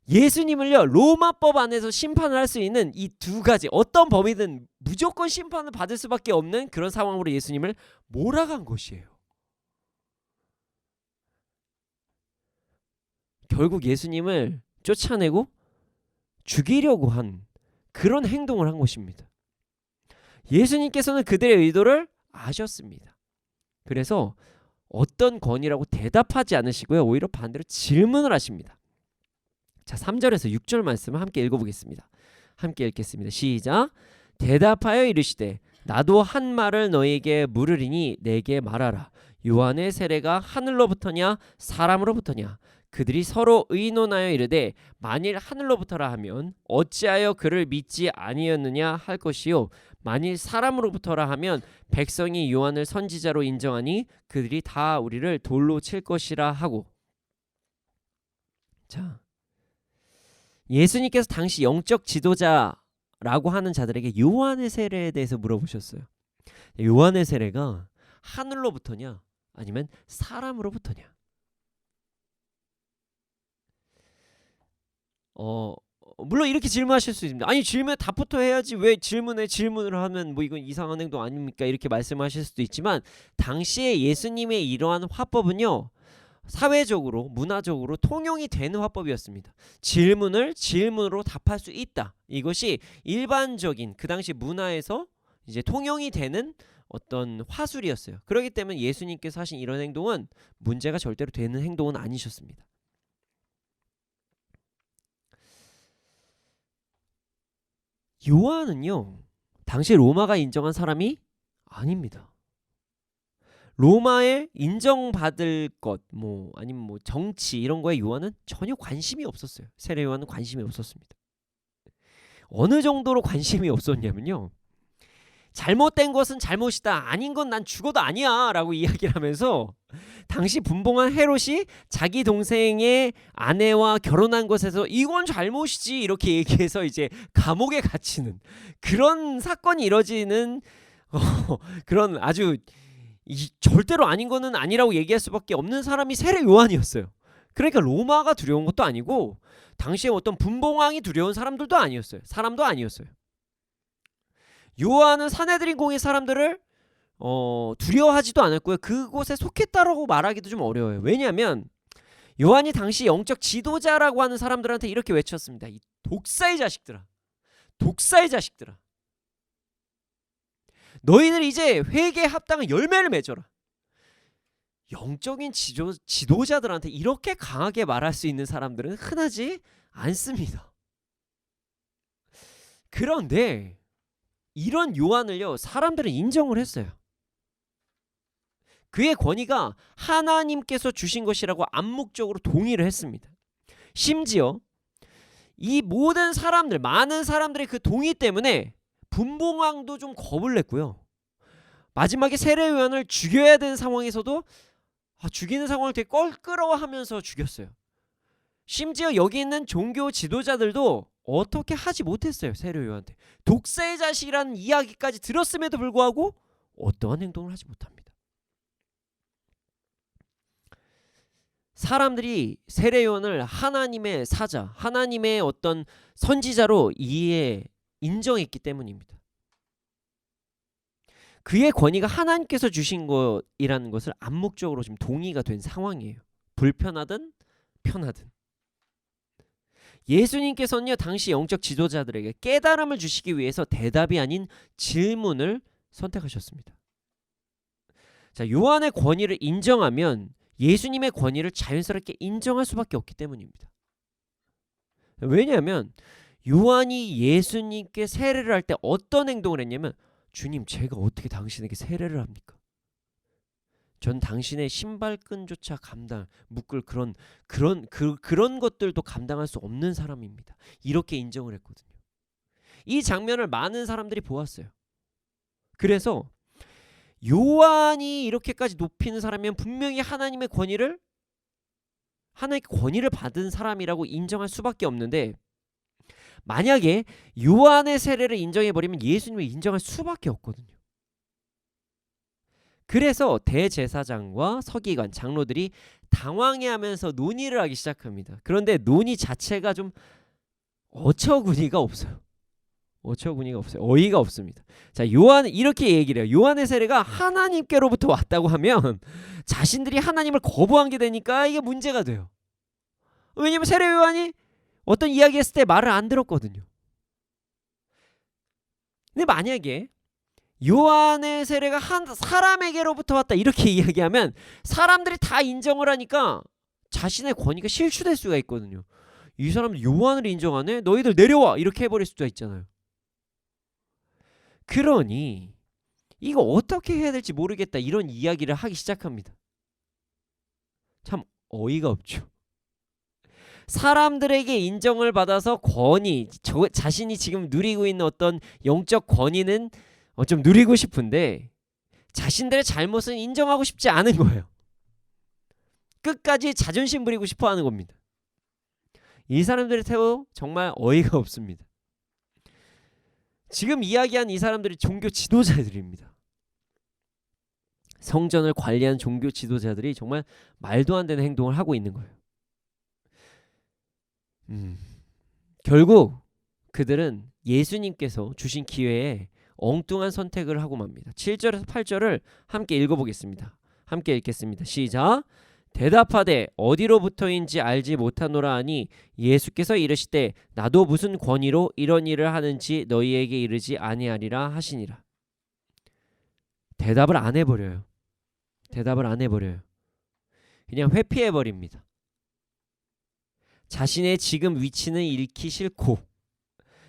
Speaker 2: 예수님을요 로마법 안에서 심판을 할 수 있는 이 두 가지, 어떤 범위든 무조건 심판을 받을 수밖에 없는 그런 상황으로 예수님을 몰아간 것이에요. 결국 예수님을 쫓아내고 죽이려고 한 그런 행동을 한 것입니다. 예수님께서는 그들의 의도를 아셨습니다. 그래서 어떤 권위라고 대답하지 않으시고요, 오히려 반대로 질문을 하십니다. 자, 3절에서 6절 말씀을 함께 읽어보겠습니다. 함께 읽겠습니다. 시작. 대답하여 이르시되 나도 한 말을 너에게 물으리니 내게 말하라. 요한의 세례가 하늘로부터냐 사람으로부터냐. 그들이 서로 의논하여 이르되 만일 하늘로부터라 하면 어찌하여 그를 믿지 아니었느냐 할 것이요 만일 사람으로부터라 하면 백성이 요한을 선지자로 인정하니 그들이 다 우리를 돌로 칠 것이라 하고. 자, 예수님께서 당시 영적 지도자라고 하는 자들에게 요한의 세례에 대해서 물어보셨어요. 요한의 세례가 하늘로부터냐 아니면 사람으로부터냐. 물론 이렇게 질문하실 수 있습니다. 아니 질문에 답부터 해야지 왜 질문을 하면 뭐 이건 이상한 행동 아닙니까? 이렇게 말씀하실 수도 있지만 당시에 예수님의 이러한 화법은요 사회적으로 문화적으로 통용이 되는 화법이었습니다. 질문을 질문으로 답할 수 있다. 이것이 일반적인 그 당시 문화에서 이제 통용이 되는 어떤 화술이었어요. 그렇기 때문에 예수님께서 하신 이런 행동은 문제가 절대로 되는 행동은 아니셨습니다. 요한은요, 당시 로마가 인정한 사람이 아닙니다. 로마에 인정받을 것, 아니면 정치 이런 거에 요한은 전혀 관심이 없었어요. 세례 요한은 관심이 없었습니다. 어느 정도로 관심이 없었냐면요, 잘못된 것은 잘못이다, 아닌 건 난 죽어도 아니야 라고 이야기를 하면서 당시 분봉한 헤롯이 자기 동생의 아내와 결혼한 것에서 이건 잘못이지 이렇게 얘기해서 이제 감옥에 갇히는 그런 사건이 이뤄지는 그런 아주 절대로 아닌 거는 아니라고 얘기할 수밖에 없는 사람이 세례 요한이었어요. 그러니까 로마가 두려운 것도 아니고 당시에 어떤 분봉왕이 두려운 사람들도 아니었어요. 사람도 아니었어요. 요한은 산헤드린 공의 사람들을 두려워하지도 않았고요. 그곳에 속했다라고 말하기도 좀 어려워요. 왜냐하면 요한이 당시 영적 지도자라고 하는 사람들한테 이렇게 외쳤습니다. 이 독사의 자식들아, 독사의 자식들아, 너희들 이제 회개에 합당한 열매를 맺어라. 영적인 지도자들한테 이렇게 강하게 말할 수 있는 사람들은 흔하지 않습니다. 그런데 이런 요한을요, 사람들은 인정을 했어요. 그의 권위가 하나님께서 주신 것이라고 암묵적으로 동의를 했습니다. 심지어 이 모든 사람들, 많은 사람들의 그 동의 때문에 분봉왕도 좀 겁을 냈고요. 마지막에 세례 요한을 죽여야 되는 상황에서도 죽이는 상황을 되게 껄끄러워하면서 죽였어요. 심지어 여기 있는 종교 지도자들도 어떻게 하지 못했어요. 세례 요한한테 독사의 자식이라는 이야기까지 들었음에도 불구하고 어떠한 행동을 하지 못합니다. 사람들이 세례 요한을 하나님의 사자, 하나님의 어떤 선지자로 인정했기 때문입니다. 그의 권위가 하나님께서 주신 것이라는 것을 암묵적으로 지금 동의가 된 상황이에요. 불편하든 편하든. 예수님께서는요, 당시 영적 지도자들에게 깨달음을 주시기 위해서 대답이 아닌 질문을 선택하셨습니다. 자, 요한의 권위를 인정하면 예수님의 권위를 자연스럽게 인정할 수밖에 없기 때문입니다. 왜냐하면 요한이 예수님께 세례를 할 때 어떤 행동을 했냐면, 주님, 제가 어떻게 당신에게 세례를 합니까? 전 당신의 신발끈조차 묶을 그런 것들도 감당할 수 없는 사람입니다. 이렇게 인정을 했거든요. 이 장면을 많은 사람들이 보았어요. 그래서 요한이 이렇게까지 높이는 사람이면 분명히 하나님의 권위를 받은 사람이라고 인정할 수밖에 없는데, 만약에 요한의 세례를 인정해버리면 예수님을 인정할 수밖에 없거든요. 그래서 대제사장과 서기관, 장로들이 당황해하면서 논의를 하기 시작합니다. 그런데 논의 자체가 좀 어처구니가 없어요. 어이가 없습니다. 자, 요한은 이렇게 얘기를 해요. 요한의 세례가 하나님께로부터 왔다고 하면 자신들이 하나님을 거부한 게 되니까 이게 문제가 돼요. 왜냐면 세례 요한이 어떤 이야기 했을 때 말을 안 들었거든요. 근데 만약에 요한의 세례가 한 사람에게로부터 왔다 이렇게 이야기하면 사람들이 다 인정을 하니까 자신의 권위가 실추될 수가 있거든요. 이 사람들 요한을 인정하네? 너희들 내려와! 이렇게 해버릴 수도 있잖아요. 그러니 이거 어떻게 해야 될지 모르겠다, 이런 이야기를 하기 시작합니다. 참 어이가 없죠. 사람들에게 인정을 받아서 자신이 지금 누리고 있는 어떤 영적 권위는 좀 누리고 싶은데 자신들의 잘못은 인정하고 싶지 않은 거예요. 끝까지 자존심 부리고 싶어 하는 겁니다. 이 사람들의 태도 정말 어이가 없습니다. 지금 이야기한 이 사람들이 종교 지도자들입니다. 성전을 관리하는 종교 지도자들이 정말 말도 안 되는 행동을 하고 있는 거예요. 결국 그들은 예수님께서 주신 기회에 엉뚱한 선택을 하고 맙니다. 7절에서 8절을 함께 읽어보겠습니다. 함께 읽겠습니다. 시작. 대답하되 어디로부터인지 알지 못하노라 하니 예수께서 이르시되 나도 무슨 권위로 이런 일을 하는지 너희에게 이르지 아니하리라 하시니라. 대답을 안 해버려요. 대답을 안 해버려요. 그냥 회피해버립니다. 자신의 지금 위치는 잃기 싫고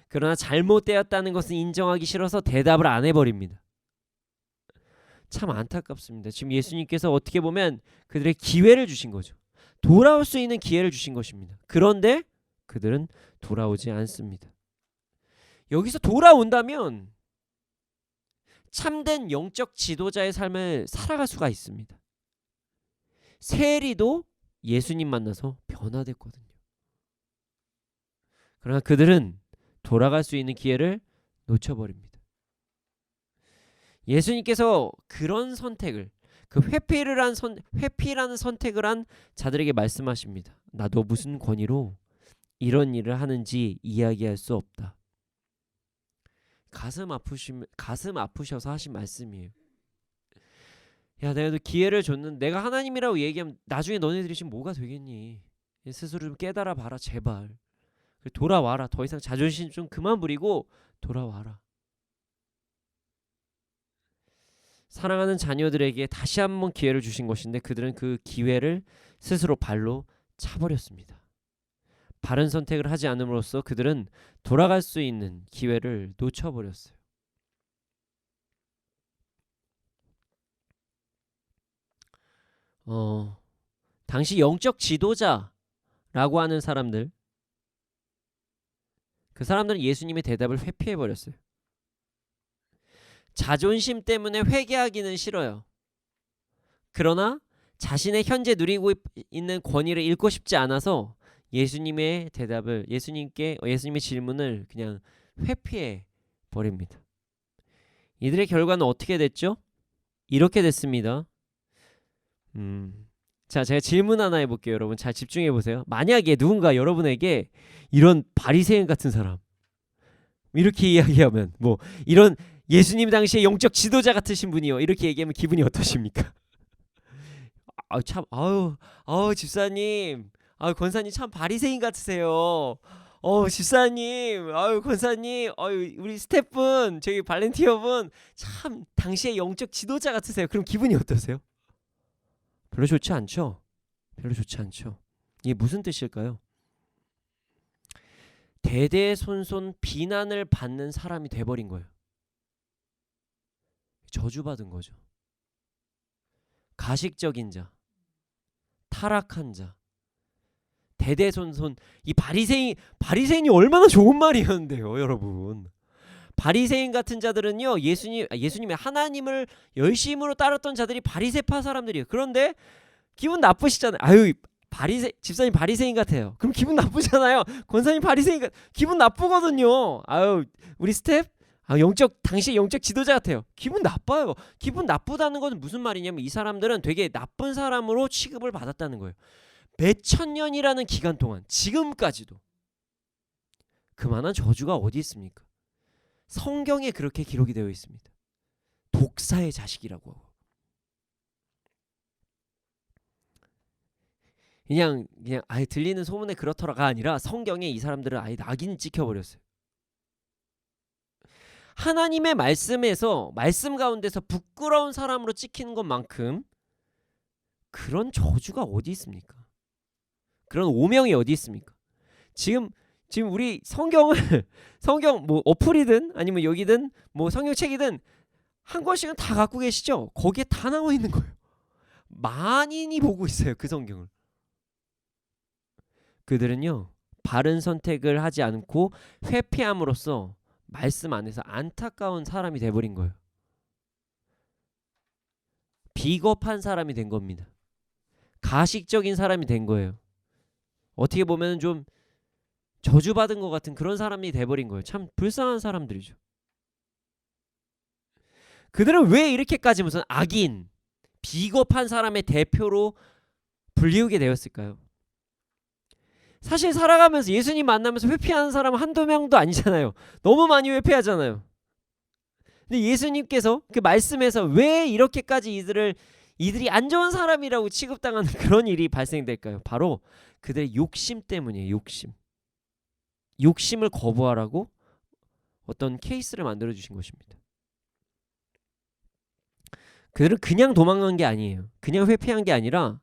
Speaker 2: 그러나 잘못되었다는 것은 인정하기 싫어서 대답을 안 해버립니다. 참 안타깝습니다. 지금 예수님께서 어떻게 보면 그들의 기회를 주신 거죠. 돌아올 수 있는 기회를 주신 것입니다. 그런데 그들은 돌아오지 않습니다. 여기서 돌아온다면 참된 영적 지도자의 삶을 살아갈 수가 있습니다. 세리도 예수님 만나서 변화됐거든요. 그러나 그들은 돌아갈 수 있는 기회를 놓쳐버립니다. 예수님께서 그런 선택을, 그 회피라는 선택을 한 자들에게 말씀하십니다. 나도 무슨 권위로 이런 일을 하는지 이야기할 수 없다. 가슴 아프셔서 하신 말씀이에요. 야, 내가 너 기회를 줬는데 내가 하나님이라고 얘기하면 나중에 너네들이 지금 뭐가 되겠니? 스스로 좀 깨달아 봐라, 제발. 돌아와라. 더 이상 자존심 좀 그만 부리고 돌아와라. 사랑하는 자녀들에게 다시 한번 기회를 주신 것인데 그들은 그 기회를 스스로 발로 차버렸습니다. 바른 선택을 하지 않음으로써 그들은 돌아갈 수 있는 기회를 놓쳐버렸어요. 당시 영적 지도자라고 하는 사람들, 그 사람들은 예수님의 대답을 회피해버렸어요. 자존심 때문에 회개하기는 싫어요. 그러나 자신의 현재 누리고 있는 권위를 잃고 싶지 않아서 예수님의 질문을 그냥 회피해 버립니다. 이들의 결과는 어떻게 됐죠? 이렇게 됐습니다. 자, 제가 질문 하나 해볼게요. 여러분 잘 집중해 보세요. 만약에 누군가 여러분에게 이런 바리새인 같은 사람 이렇게 이야기하면, 뭐 이런 예수님 당시에 영적 지도자 같으신 분이요, 이렇게 얘기하면 기분이 어떠십니까? 집사님, 권사님 참 바리새인 같으세요. 집사님, 권사님, 우리 스태프분, 저기 발렌티어분 참 당시에 영적 지도자 같으세요. 그럼 기분이 어떠세요? 별로 좋지 않죠? 별로 좋지 않죠. 이게 무슨 뜻일까요? 대대손손 비난을 받는 사람이 돼버린 거예요. 저주받은 거죠. 가식적인 자, 타락한 자, 대대손손. 이 바리새인이 얼마나 좋은 말이었는데요, 여러분. 바리새인 같은 자들은요, 예수님의 하나님을 열심으로 따랐던 자들이 바리새파 사람들이에요. 그런데 기분 나쁘시잖아요. 집사님 바리새인 같아요. 그럼 기분 나쁘잖아요. 권사님 바리새인 기분 나쁘거든요. 우리 스텝 당시 영적 지도자 같아요. 기분 나빠요. 기분 나쁘다는 것은 무슨 말이냐면 이 사람들은 되게 나쁜 사람으로 취급을 받았다는 거예요. 몇천 년이라는 기간 동안, 지금까지도. 그만한 저주가 어디 있습니까? 성경에 그렇게 기록이 되어 있습니다. 독사의 자식이라고 하고. 그냥 들리는 소문에 그렇더라가 아니라 성경에 이 사람들은 아예 낙인 찍혀버렸어요. 하나님의 말씀 가운데서 부끄러운 사람으로 찍히는 것만큼 그런 저주가 어디 있습니까? 그런 오명이 어디 있습니까? 지금 우리 성경 뭐 어플이든 아니면 여기든 뭐 성경책이든 한 권씩은 다 갖고 계시죠? 거기에 다 나와 있는 거예요. 만인이 보고 있어요, 그 성경을. 그들은요, 바른 선택을 하지 않고 회피함으로써 말씀 안에서 안타까운 사람이 돼버린 거예요. 비겁한 사람이 된 겁니다. 가식적인 사람이 된 거예요. 어떻게 보면 좀 저주받은 것 같은 그런 사람이 돼버린 거예요. 참 불쌍한 사람들이죠. 그들은 왜 이렇게까지 무슨 악인, 비겁한 사람의 대표로 불리우게 되었을까요? 사실 살아가면서 예수님 만나면서 회피하는 사람은 한두 명도 아니잖아요. 너무 많이 회피하잖아요. 근데 예수님께서 그 말씀에서 왜 이렇게까지 이들이 안 좋은 사람이라고 취급당하는 그런 일이 발생될까요? 바로 그들의 욕심 때문이에요. 욕심을 거부하라고 어떤 케이스를 만들어 주신 것입니다. 그들은 그냥 도망간 게 아니에요. 그냥 회피한 게 아니라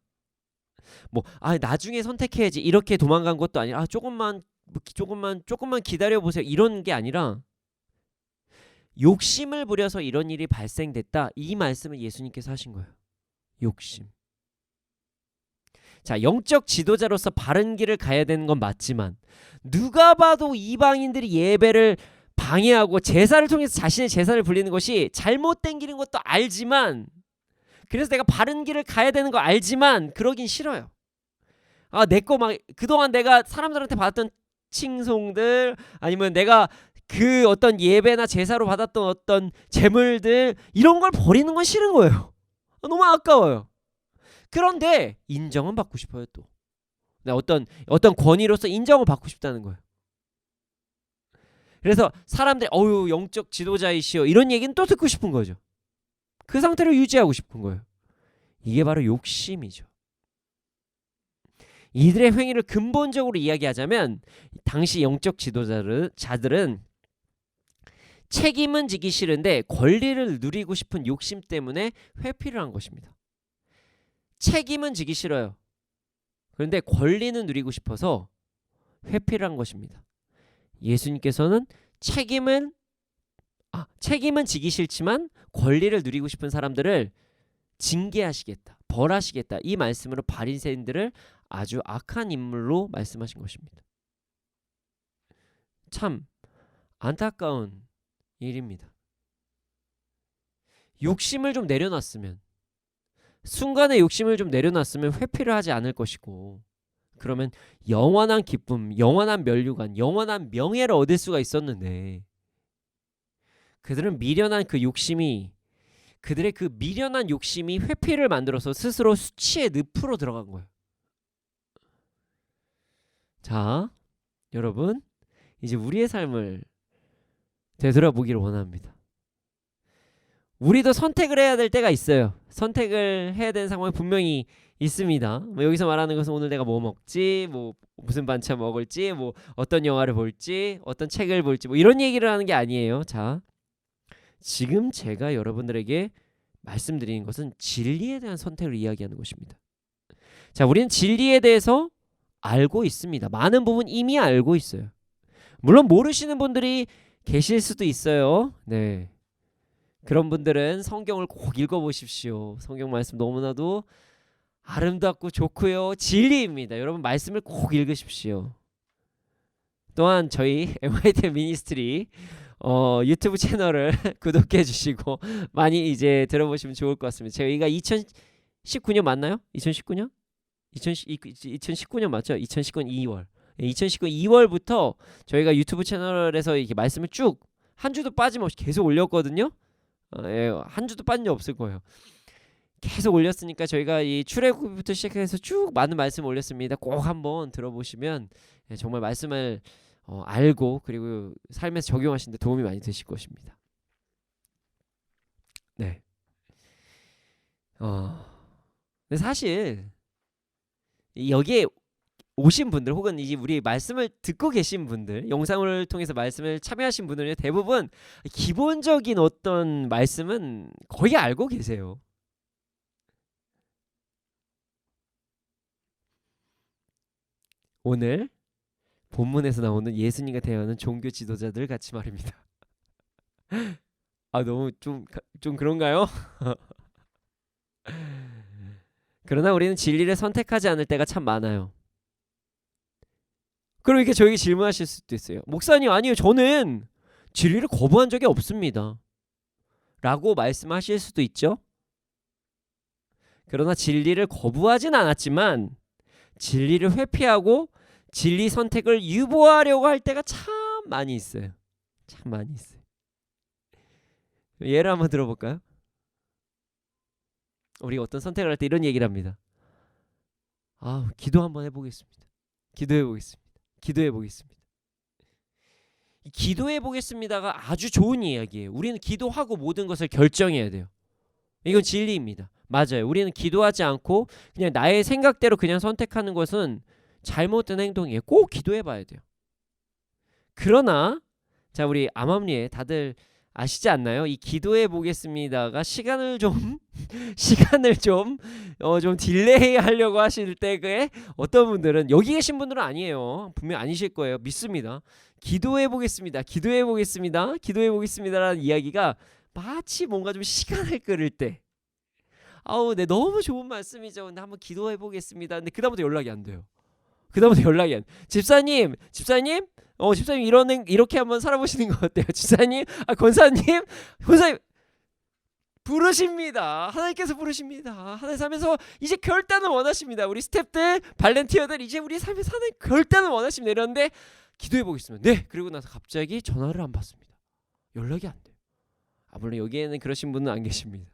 Speaker 2: 나중에 선택해야지 이렇게 도망간 것도 아니라 조금만 기다려 보세요 이런 게 아니라 욕심을 부려서 이런 일이 발생됐다. 이 말씀을 예수님께서 하신 거예요. 욕심. 자, 영적 지도자로서 바른 길을 가야 되는 건 맞지만 누가 봐도 이방인들이 예배를 방해하고 제사를 통해서 자신의 제사를 불리는 것이 잘못된 길인 것도 알지만, 그래서 내가 바른 길을 가야 되는 거 알지만 그러긴 싫어요. 그동안 내가 사람들한테 받았던 칭송들, 아니면 내가 그 어떤 예배나 제사로 받았던 어떤 재물들, 이런 걸 버리는 건 싫은 거예요. 너무 아까워요. 그런데 인정은 받고 싶어요. 또 어떤 권위로서 인정을 받고 싶다는 거예요. 그래서 사람들이 영적 지도자이시여 이런 얘기는 또 듣고 싶은 거죠. 그 상태를 유지하고 싶은 거예요. 이게 바로 욕심이죠. 이들의 행위를 근본적으로 이야기하자면 당시 영적 지도자들은 책임은 지기 싫은데 권리를 누리고 싶은 욕심 때문에 회피를 한 것입니다. 책임은 지기 싫어요. 그런데 권리는 누리고 싶어서 회피를 한 것입니다. 예수님께서는 책임은 지기 싫지만 권리를 누리고 싶은 사람들을 징계하시겠다, 벌하시겠다, 이 말씀으로 바리새인들을 아주 악한 인물로 말씀하신 것입니다. 참 안타까운 일입니다. 욕심을 좀 내려놨으면, 순간의 욕심을 좀 내려놨으면 회피를 하지 않을 것이고, 그러면 영원한 기쁨, 영원한 면류관, 영원한 명예를 얻을 수가 있었는데, 그들은 그들의 그 미련한 욕심이 회피를 만들어서 스스로 수치의 늪으로 들어간 거예요. 자, 여러분, 이제 우리의 삶을 되돌아보기를 원합니다. 우리도 선택을 해야 될 때가 있어요. 선택을 해야 되는 상황이 분명히 있습니다. 여기서 말하는 것은 오늘 내가 뭐 먹지, 무슨 반찬 먹을지, 어떤 영화를 볼지, 어떤 책을 볼지, 이런 얘기를 하는 게 아니에요. 자, 지금 제가 여러분들에게 말씀드리는 것은 진리에 대한 선택을 이야기하는 것입니다. 자, 우리는 진리에 대해서 알고 있습니다. 많은 부분 이미 알고 있어요. 물론 모르시는 분들이 계실 수도 있어요. 네. 그런 분들은 성경을 꼭 읽어보십시오. 성경 말씀 너무나도 아름답고 좋고요. 진리입니다. 여러분 말씀을 꼭 읽으십시오. 또한 저희 MIT 미니스트리 유튜브 채널을 구독해 주시고 많이 이제 들어보시면 좋을 것 같습니다. 저희가 2019년 맞나요? 2019년? 2019년 맞죠? 2019년 2월. 2019년 2월부터 저희가 유튜브 채널에서 이렇게 말씀을 쭉 한 주도 빠짐없이 계속 올렸거든요. 한 주도 빠진 적 없을 거예요. 계속 올렸으니까 저희가 이 출애굽부터 시작해서 쭉 많은 말씀 올렸습니다. 꼭 한번 들어보시면 정말 말씀을 알고 그리고 삶에서 적용하시는 데 도움이 많이 되실 것입니다. 네. 근데 사실 여기에 오신 분들 혹은 이제 우리 말씀을 듣고 계신 분들, 영상을 통해서 말씀을 참여하신 분들은 대부분 기본적인 어떤 말씀은 거의 알고 계세요. 오늘 본문에서 나오는 예수님과 대화하는 종교 지도자들 같이 말입니다. 너무 좀 그런가요? 그러나 우리는 진리를 선택하지 않을 때가 참 많아요. 그러니까 저에게 질문하실 수도 있어요. 목사님, 아니요, 저는 진리를 거부한 적이 없습니다 라고 말씀하실 수도 있죠. 그러나 진리를 거부하진 않았지만 진리를 회피하고 진리 선택을 유보하려고 할 때가 참 많이 있어요. 참 많이 있어요. 예를 한번 들어볼까요? 우리가 어떤 선택을 할 때 이런 얘기를 합니다. 기도 한번 해보겠습니다. 기도해보겠습니다가 아주 좋은 이야기예요. 우리는 기도하고 모든 것을 결정해야 돼요. 이건 진리입니다. 맞아요. 우리는 기도하지 않고 그냥 나의 생각대로 그냥 선택하는 것은 잘못된 행동이에요. 꼭 기도해봐야 돼요. 그러나 자, 우리 암암리에 다들 아시지 않나요? 이 기도해 보겠습니다가 시간을 좀 시간을 좀 딜레이 하려고 하실 때에 어떤 분들은, 여기 계신 분들은 아니에요. 분명 아니실 거예요. 믿습니다. 기도해 보겠습니다. 기도해 보겠습니다. 기도해 보겠습니다라는 이야기가 마치 뭔가 좀 시간을 끌을 때, 아우 네 너무 좋은 말씀이죠. 근데 한번 기도해 보겠습니다. 근데 그다음부터 연락이 안 돼요. 그다음부터 연락이 안. 집사님, 집사님, 집사님 이렇게 한번 살아보시는 거 어때요? 집사님, 권사님, 권사님 부르십니다. 하나님께서 부르십니다. 하나님 삶에서 이제 결단을 원하십니다. 우리 스태프들, 발렌티어들 이제 우리 삶에서 하나님 결단을 원하십니다. 이런데 기도해 보겠습니다. 네. 그리고 나서 갑자기 전화를 안 받습니다. 연락이 안 돼요. 물론 여기에는 그러신 분은 안 계십니다.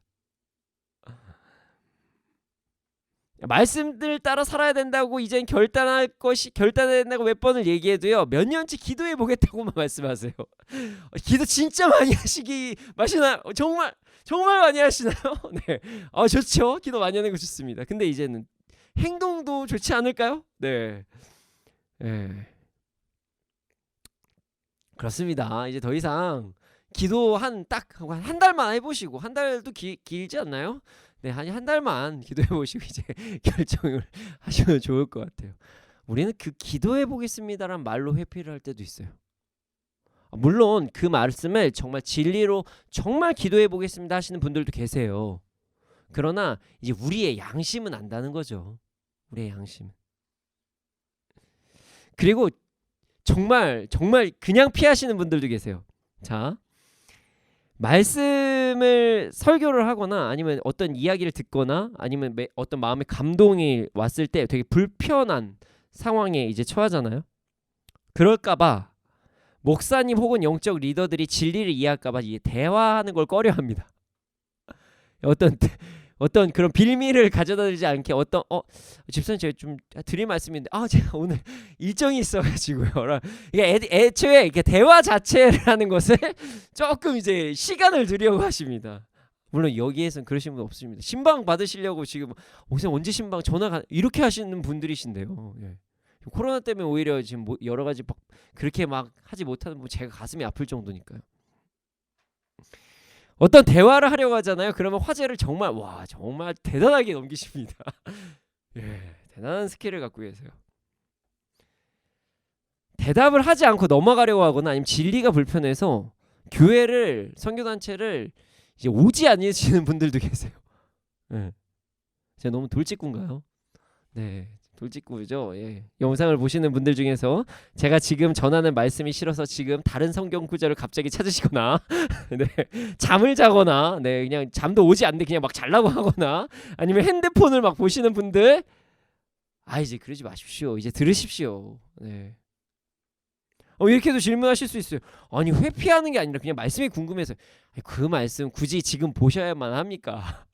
Speaker 2: 말씀들 따라 살아야 된다고 이젠 결단해야 된다고 몇 번을 얘기해도요, 몇 년째 기도해 보겠다고만 말씀하세요. 기도 진짜 많이 마시나요? 정말 많이 하시나요? 네, 좋죠. 기도 많이 하는 거 좋습니다. 근데 이제는 행동도 좋지 않을까요? 네, 그렇습니다. 이제 더 이상 기도 한 달만 해보시고, 한 달도 길지 않나요? 네, 한 달만 기도해 보시고 이제 결정을 하시면 좋을 것 같아요. 우리는 그 기도해 보겠습니다란 말로 회피를 할 때도 있어요. 물론 그 말씀을 정말 진리로 정말 기도해 보겠습니다 하시는 분들도 계세요. 그러나 이제 우리의 양심은 안다는 거죠. 우리의 양심. 그리고 정말 그냥 피하시는 분들도 계세요. 자, 말씀을 설교를 하거나 아니면 어떤 이야기를 듣거나 아니면 어떤 마음의 감동이 왔을 때 되게 불편한 상황에 이제 처하잖아요. 그럴까봐 목사님 혹은 영적 리더들이 진리를 이해할까봐 대화하는 걸 꺼려합니다. 어떤 그런 빌미를 가져다드리지 않게 집사님 제가 좀 드릴 말씀인데 제가 오늘 일정이 있어가지고요. 이게 애초에 이렇게 대화 자체를 하는 것을 조금 이제 시간을 들이려고 하십니다. 물론 여기에선 그러신 분 없습니다. 신방 받으시려고 지금 언제 신방 이렇게 하시는 분들이신데요. 예. 코로나 때문에 오히려 지금 여러 가지 그렇게 막 하지 못하는 분, 제가 가슴이 아플 정도니까요. 어떤 대화를 하려고 하잖아요. 그러면 화제를 정말 대단하게 넘기십니다. 예, 대단한 스킬을 갖고 계세요. 대답을 하지 않고 넘어가려고 하거나 아니면 진리가 불편해서 교회를, 선교단체를 이제 오지 않으시는 분들도 계세요. 예. 제가 너무 돌직구인가요? 네, 돌직구죠. 예. 영상을 보시는 분들 중에서 제가 지금 전하는 말씀이 싫어서 지금 다른 성경 구절을 갑자기 찾으시거나 네, 잠을 자거나 그냥 잠도 오지 않는데 그냥 막 자려고 하거나 아니면 핸드폰을 막 보시는 분들, 이제 그러지 마십시오. 이제 들으십시오. 네. 이렇게도 질문하실 수 있어요. 아니, 회피하는 게 아니라 그냥 말씀이 궁금해서. 그 말씀 굳이 지금 보셔야만 합니까?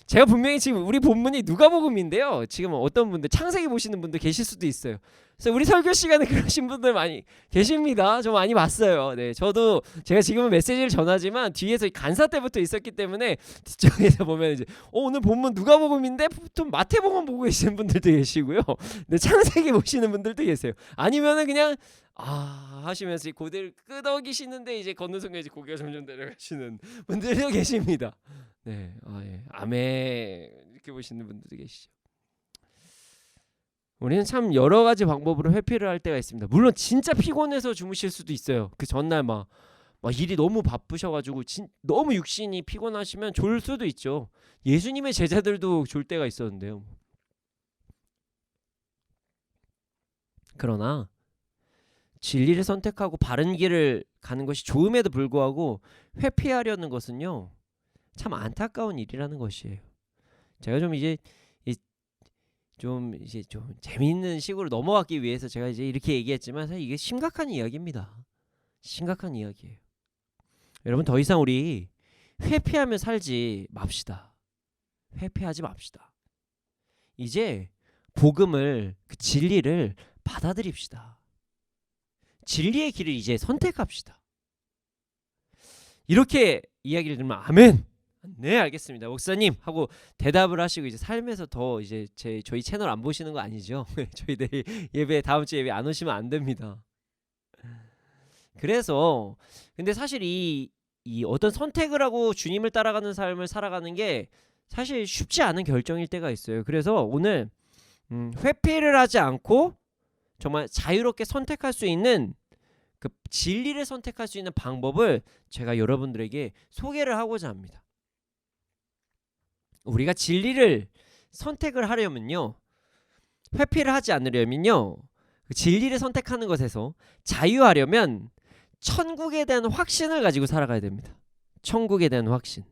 Speaker 2: 제가 분명히 지금 우리 본문이 누가복음인데요. 지금 어떤 분들 창세기 보시는 분들 계실 수도 있어요. 그래서 우리 설교 시간에 그러신 분들 많이 계십니다. 저 많이 봤어요. 네, 저도 제가 지금은 메시지를 전하지만 뒤에서 간사 때부터 있었기 때문에 뒤쪽에서 보면 이제 오늘 본문 누가복음인데 보통 마태복음 보고 계시는 분들도 계시고요. 네, 창세기 보시는 분들도 계세요. 아니면은 그냥 하시면서 고개를 끄덕이시는데 이제 걷는 순간 이제 고개가 점점 내려가시는 분들도 계십니다. 네, 예. 아멘 이렇게 보시는 분들도 계시죠. 우리는 참 여러 가지 방법으로 회피를 할 때가 있습니다. 물론 진짜 피곤해서 주무실 수도 있어요. 그 전날 막 일이 너무 바쁘셔가지고 너무 육신이 피곤하시면 졸 수도 있죠. 예수님의 제자들도 졸 때가 있었는데요. 그러나 진리를 선택하고 바른 길을 가는 것이 좋음에도 불구하고 회피하려는 것은요, 참 안타까운 일이라는 것이에요. 제가 좀 재미있는 식으로 넘어가기 위해서 제가 이제 이렇게 얘기했지만 사실 이게 심각한 이야기입니다. 심각한 이야기예요. 여러분, 더 이상 우리 회피하며 살지 맙시다. 회피하지 맙시다. 이제 복음을, 그 진리를 받아들입시다. 진리의 길을 이제 선택합시다. 이렇게 이야기를 들으면 아멘. 네, 알겠습니다. 목사님 하고 대답을 하시고 이제 삶에서 더 이제 저희 채널 안 보시는 거 아니죠? 저희 내일 예배, 다음 주 예배 안 오시면 안 됩니다. 그래서 근데 사실 이 어떤 선택을 하고 주님을 따라가는 삶을 살아가는 게 사실 쉽지 않은 결정일 때가 있어요. 그래서 오늘 회피를 하지 않고 정말 자유롭게 선택할 수 있는 그 진리를 선택할 수 있는 방법을 제가 여러분들에게 소개를 하고자 합니다. 우리가 진리를 선택을 하려면요, 회피를 하지 않으려면요, 그 진리를 선택하는 것에서 자유하려면 천국에 대한 확신을 가지고 살아가야 됩니다. 천국에 대한 확신.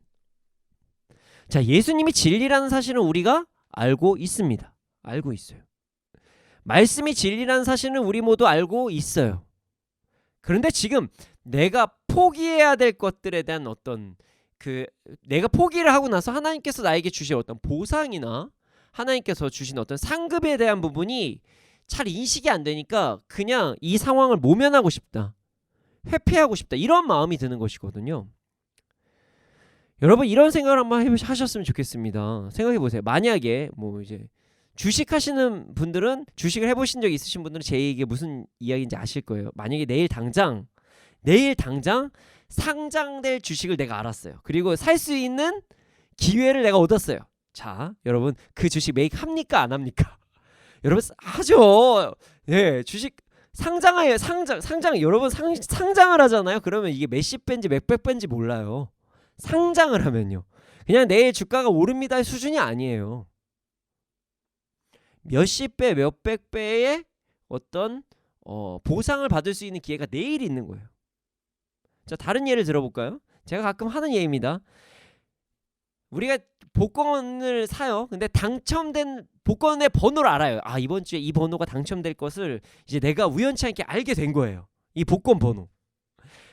Speaker 2: 자, 예수님이 진리라는 사실은 우리가 알고 있습니다. 알고 있어요. 말씀이 진리라는 사실은 우리 모두 알고 있어요. 그런데 지금 내가 포기해야 될 것들에 대한 어떤 내가 포기를 하고 나서 하나님께서 나에게 주신 어떤 보상이나 하나님께서 주신 어떤 상급에 대한 부분이 잘 인식이 안 되니까 그냥 이 상황을 모면하고 싶다, 회피하고 싶다, 이런 마음이 드는 것이거든요. 여러분 이런 생각을 한번 하셨으면 좋겠습니다. 생각해 보세요. 만약에 뭐 이제 주식 하시는 분들은, 주식을 해보신 적 있으신 분들은 제 얘기가 무슨 이야기인지 아실 거예요. 만약에 내일 당장 상장될 주식을 내가 알았어요. 그리고 살 수 있는 기회를 내가 얻었어요. 자, 여러분 그 주식 매입 합니까 안 합니까? 여러분 하죠. 예, 주식 상장해요. 상장 여러분 상장을 하잖아요. 그러면 이게 몇십 배인지 몇백 배인지 몰라요. 상장을 하면요, 그냥 내일 주가가 오릅니다의 수준이 아니에요. 몇십 배, 몇백 배의 어떤 보상을 받을 수 있는 기회가 내일 있는 거예요. 자, 다른 예를 들어볼까요? 제가 가끔 하는 예입니다. 우리가 복권을 사요. 근데 당첨된 복권의 번호를 알아요. 아, 이번 주에 이 번호가 당첨될 것을 이제 내가 우연치 않게 알게 된 거예요. 이 복권 번호.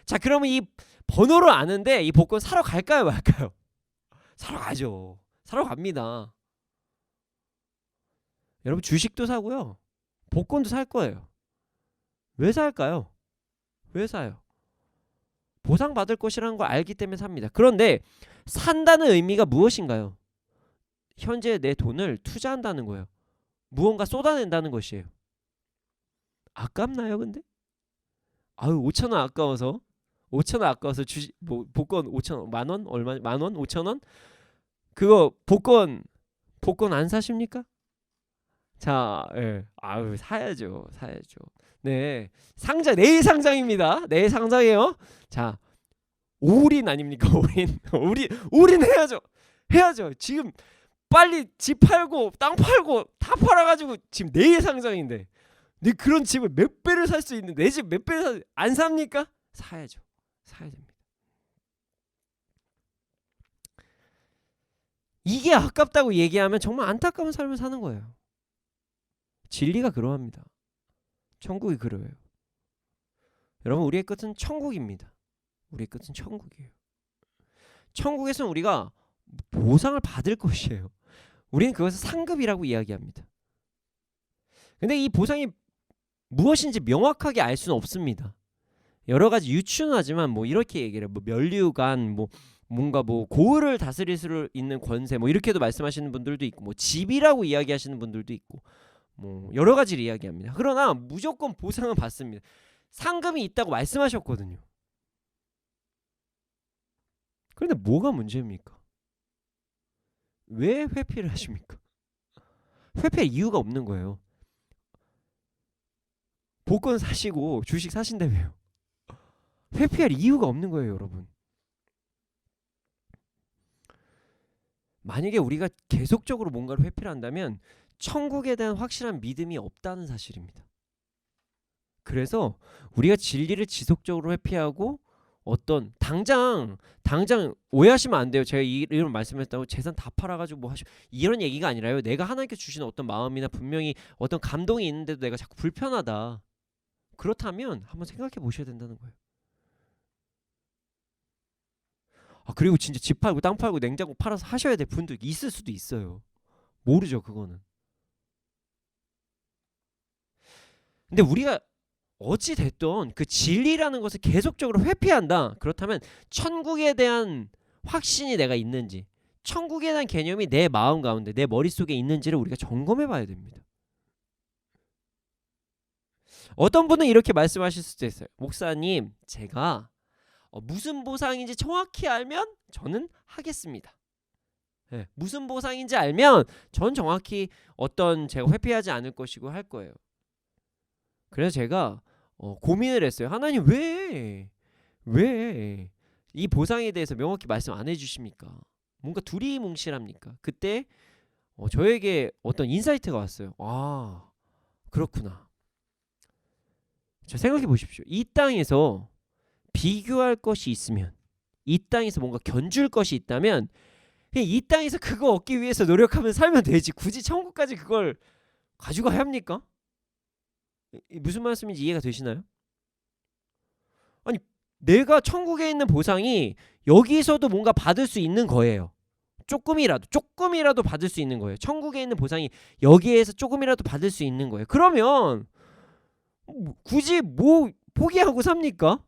Speaker 2: 자, 그러면 이 번호를 아는데 이 복권 사러 갈까요, 말까요? 사러 가죠. 사러 갑니다. 여러분 주식도 사고요, 복권도 살 거예요. 왜 살까요? 왜 사요? 보상받을 것이라는 걸 알기 때문에 삽니다. 그런데 산다는 의미가 무엇인가요? 현재 내 돈을 투자한다는 거예요. 무언가 쏟아낸다는 것이에요. 아깝나요 근데? 아유, 5,000원 아까워서 5,000원 아까워서 주식 뭐 복권 5,000원, 만원? 얼마? 만원? 5,000원? 그거 복권 안 사십니까? 자, 예. 아유, 사야죠. 네. 내일 상장입니다. 내일 상장이에요. 자, 올인 아닙니까? 올인 해야죠. 지금 빨리 집 팔고 땅 팔고 다 팔아가지고 지금 내일 상장인데, 근데 그런 집을 몇 배를 살 수 있는, 내 집 몇 배를 안 삽니까? 사야죠. 사야 됩니다. 이게 아깝다고 얘기하면 정말 안타까운 삶을 사는 거예요. 진리가 그러합니다. 천국이 그러해요. 여러분 우리의 끝은 천국입니다. 우리의 끝은 천국이에요. 천국에서는 우리가 보상을 받을 것이에요. 우리는 그것을 상급이라고 이야기합니다. 근데 이 보상이 무엇인지 명확하게 알 수는 없습니다. 여러 가지 유추는 하지만 뭐 이렇게 얘기를 해요. 뭐 면류관, 뭐 뭔가 뭐 고을을 다스릴 수 있는 권세, 뭐 이렇게도 말씀하시는 분들도 있고, 뭐 집이라고 이야기하시는 분들도 있고, 뭐 여러 가지를 이야기합니다. 그러나 무조건 보상은 받습니다. 상금이 있다고 말씀하셨거든요. 그런데 뭐가 문제입니까? 왜 회피를 하십니까? 회피할 이유가 없는 거예요. 복권 사시고 주식 사신다며요. 회피할 이유가 없는 거예요, 여러분. 만약에 우리가 계속적으로 뭔가를 회피를 한다면 천국에 대한 확실한 믿음이 없다는 사실입니다. 그래서 우리가 진리를 지속적으로 회피하고 어떤 당장 오해하시면 안 돼요. 제가 이런 말씀했다고 재산 다 팔아가지고 뭐 하시고 이런 얘기가 아니라요. 내가 하나님께 주신 어떤 마음이나 분명히 어떤 감동이 있는데도 내가 자꾸 불편하다. 그렇다면 한번 생각해 보셔야 된다는 거예요. 아, 그리고 진짜 집 팔고 땅 팔고 냉장고 팔아서 하셔야 될 분도 있을 수도 있어요. 모르죠, 그거는. 근데 우리가 어찌 됐든 그 진리라는 것을 계속적으로 회피한다. 그렇다면 천국에 대한 확신이 내가 있는지, 천국에 대한 개념이 내 마음 가운데, 내 머릿속에 있는지를 우리가 점검해 봐야 됩니다. 어떤 분은 이렇게 말씀하실 수도 있어요. 목사님, 제가 무슨 보상인지 정확히 알면 저는 하겠습니다. 네, 무슨 보상인지 알면 전 정확히 어떤 제가 회피하지 않을 것이고 할 거예요. 그래서 제가 고민을 했어요. 하나님 왜 이 보상에 대해서 명확히 말씀 안 해주십니까? 뭔가 두리뭉실합니까? 그때 저에게 어떤 인사이트가 왔어요. 아, 그렇구나. 자, 생각해 보십시오. 이 땅에서 비교할 것이 있으면, 이 땅에서 뭔가 견줄 것이 있다면 그냥 이 땅에서 그거 얻기 위해서 노력하면 살면 되지. 굳이 천국까지 그걸 가지고 가야 합니까? 무슨 말씀인지 이해가 되시나요? 아니, 내가 천국에 있는 보상이 여기서도 뭔가 받을 수 있는 거예요. 조금이라도 받을 수 있는 거예요. 천국에 있는 보상이 여기에서 조금이라도 받을 수 있는 거예요. 그러면 굳이 뭐 포기하고 삽니까?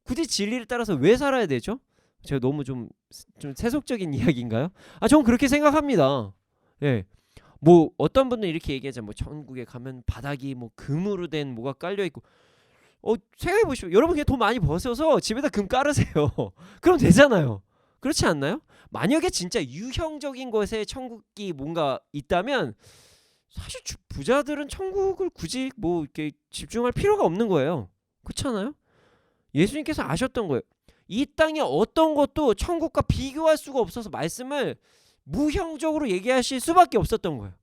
Speaker 2: 굳이 진리를 따라서 왜 살아야 되죠? 제가 너무 좀 세속적인 이야기인가요? 전 그렇게 생각합니다. 예. 뭐 어떤 분은 이렇게 얘기하죠. 뭐 천국에 가면 바닥이 뭐 금으로 된 뭐가 깔려 있고. 생각해 보시오. 여러분 그냥 돈 많이 버셔서 집에다 금 깔으세요. 그럼 되잖아요. 그렇지 않나요? 만약에 진짜 유형적인 것에 천국이 뭔가 있다면 사실 부자들은 천국을 굳이 뭐 이렇게 집중할 필요가 없는 거예요. 그렇잖아요? 예수님께서 아셨던 거예요. 이 땅의 어떤 것도 천국과 비교할 수가 없어서 말씀을 무형적으로 얘기하실 수밖에 없었던 거예요.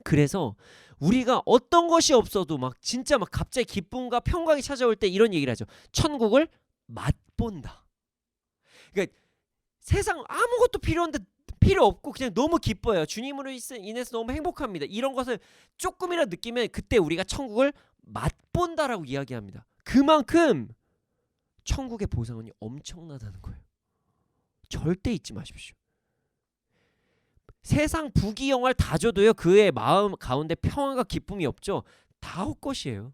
Speaker 2: 그래서 우리가 어떤 것이 없어도 막 진짜 막 갑자기 기쁨과 평강이 찾아올 때 이런 얘기를 하죠. 천국을 맛본다. 그러니까 세상 아무것도 필요 없고 그냥 너무 기뻐요. 주님으로 인해서 너무 행복합니다. 이런 것을 조금이라도 느끼면 그때 우리가 천국을 맛본다라고 이야기합니다. 그만큼 천국의 보상은 엄청나다는 거예요. 절대 잊지 마십시오. 세상 부귀영화를 다 줘도요, 그의 마음 가운데 평안과 기쁨이 없죠. 다 헛것이에요.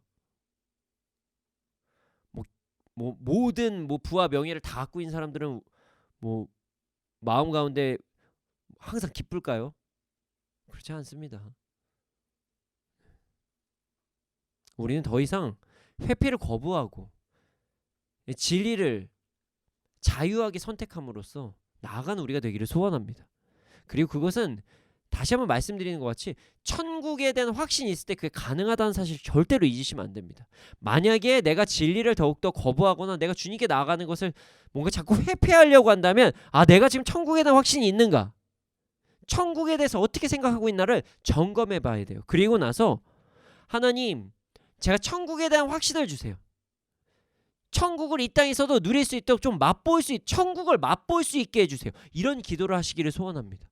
Speaker 2: 모든 부와 명예를 다 갖고 있는 사람들은 마음 가운데 항상 기쁠까요? 그렇지 않습니다. 우리는 더 이상 회피를 거부하고 진리를 자유하게 선택함으로써 나아가는 우리가 되기를 소원합니다. 그리고 그것은 다시 한번 말씀드리는 것 같이 천국에 대한 확신이 있을 때 그게 가능하다는 사실 절대로 잊으시면 안 됩니다. 만약에 내가 진리를 더욱더 거부하거나 내가 주님께 나아가는 것을 뭔가 자꾸 회피하려고 한다면 내가 지금 천국에 대한 확신이 있는가? 천국에 대해서 어떻게 생각하고 있나를 점검해 봐야 돼요. 그리고 나서 하나님, 제가 천국에 대한 확신을 주세요. 천국을 이 땅에서도 누릴 수 있도록 좀 천국을 맛볼 수 있게 해주세요. 이런 기도를 하시기를 소원합니다.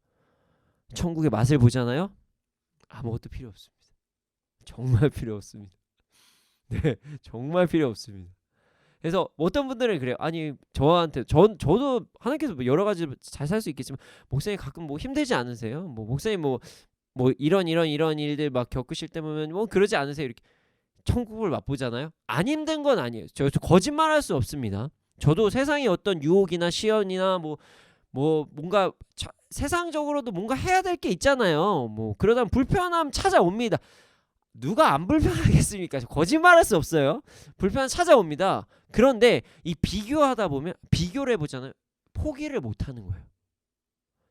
Speaker 2: 천국의 맛을 보잖아요. 아무것도 필요 없습니다. 정말 필요 없습니다. 네, 정말 필요 없습니다. 그래서 어떤 분들은 그래요. 아니 저한테 저도 하나님께서 여러 가지 잘 살 수 있겠지만 목사님 가끔 힘들지 않으세요? 목사님 이런 일들 막 겪으실 때 보면 그러지 않으세요? 이렇게 천국을 맛보잖아요. 안 힘든 건 아니에요. 저 거짓말할 수 없습니다. 저도 세상의 어떤 유혹이나 시련이나 뭔가 세상적으로도 뭔가 해야 될 게 있잖아요. 그러다 보면 불편함 찾아옵니다. 누가 안 불편하겠습니까? 거짓말할 수 없어요. 불편 찾아옵니다. 그런데 이 비교하다 보면 비교를 해보잖아요. 포기를 못하는 거예요.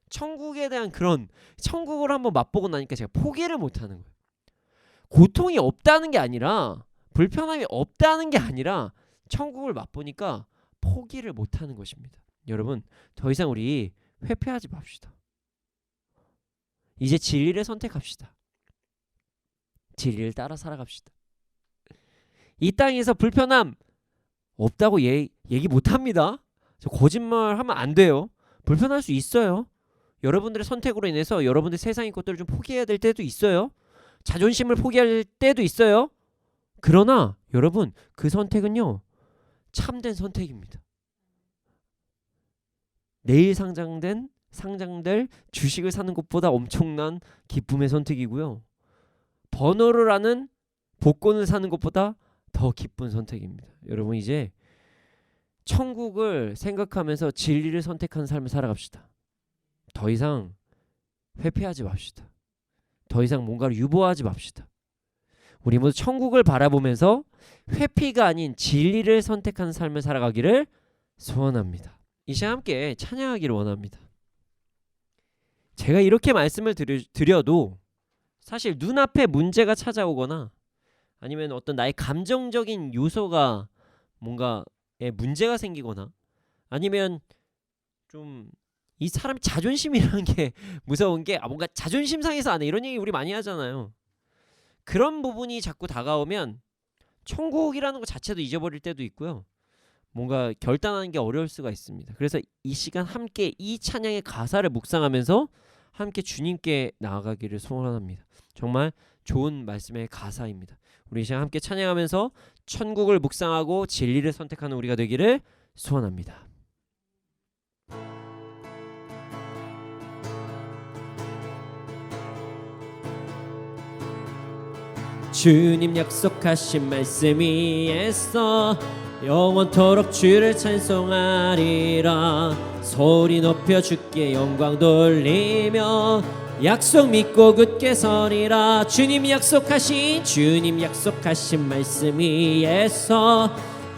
Speaker 2: 천국에 대한 그런 천국을 한번 맛보고 나니까 제가 포기를 못하는 거예요. 고통이 없다는 게 아니라 불편함이 없다는 게 아니라 천국을 맛보니까 포기를 못하는 것입니다. 여러분 더 이상 우리 회피하지 맙시다. 이제 진리를 선택합시다. 진리를 따라 살아갑시다. 이 땅에서 불편함 없다고 얘기 못합니다. 저 거짓말하면 안 돼요. 불편할 수 있어요. 여러분들의 선택으로 인해서 여러분들 세상의 것들을 좀 포기해야 될 때도 있어요. 자존심을 포기할 때도 있어요. 그러나 여러분 그 선택은요 참된 선택입니다. 내일 상장될 주식을 사는 것보다 엄청난 기쁨의 선택이고요. 번호를 아는 복권을 사는 것보다 더 기쁜 선택입니다. 여러분 이제 천국을 생각하면서 진리를 선택하는 삶을 살아갑시다. 더 이상 회피하지 맙시다. 더 이상 뭔가를 유보하지 맙시다. 우리 모두 천국을 바라보면서 회피가 아닌 진리를 선택하는 삶을 살아가기를 소원합니다. 이 시간 함께 찬양하기를 원합니다. 제가 이렇게 말씀을 드려도 사실 눈앞에 문제가 찾아오거나 아니면 어떤 나의 감정적인 요소가 뭔가에 문제가 생기거나 아니면 좀 이 사람 자존심이라는 게 무서운 게 뭔가 자존심 상해서 안 해, 이런 얘기 우리 많이 하잖아요. 그런 부분이 자꾸 다가오면 천국이라는 것 자체도 잊어버릴 때도 있고요. 뭔가 결단하는 게 어려울 수가 있습니다. 그래서 이 시간 함께 이 찬양의 가사를 묵상하면서 함께 주님께 나아가기를 소원합니다. 정말 좋은 말씀의 가사입니다. 우리 이 시간 함께 찬양하면서 천국을 묵상하고 진리를 선택하는 우리가 되기를 소원합니다. 주님 약속하신 말씀 위에서 영원토록 주를 찬송하리라. 소리 높여 주께 영광 돌리며 약속 믿고 굳게 서리라. 주님 약속하신 말씀 위에서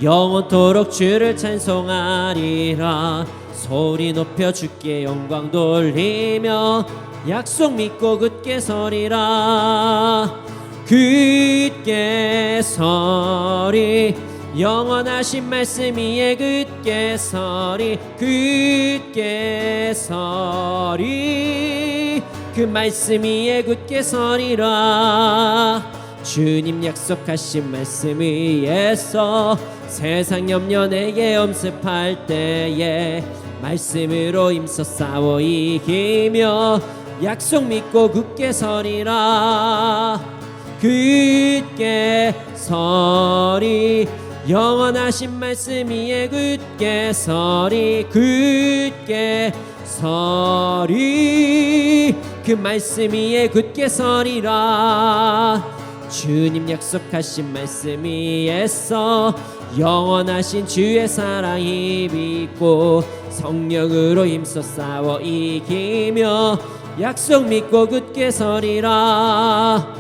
Speaker 2: 영원토록 주를 찬송하리라. 소리 높여 주께 영광 돌리며 약속 믿고 굳게 서리라. 굳게 서리 영원하신 말씀 위에 굳게 서리. 굳게 서리 그 말씀 위에 굳게 서리라. 주님 약속하신 말씀 위에서 세상 염려 내게 엄습할 때에 말씀으로 힘써 싸워 이기며 약속 믿고 굳게 서리라. 굳게 서리 영원하신 말씀 위에 굳게 서리. 굳게 서리 그 말씀 위에 굳게 서리라. 주님 약속하신 말씀 위에서 영원하신 주의 사랑이 믿고 성령으로 힘써 싸워 이기며 약속 믿고 굳게 서리라.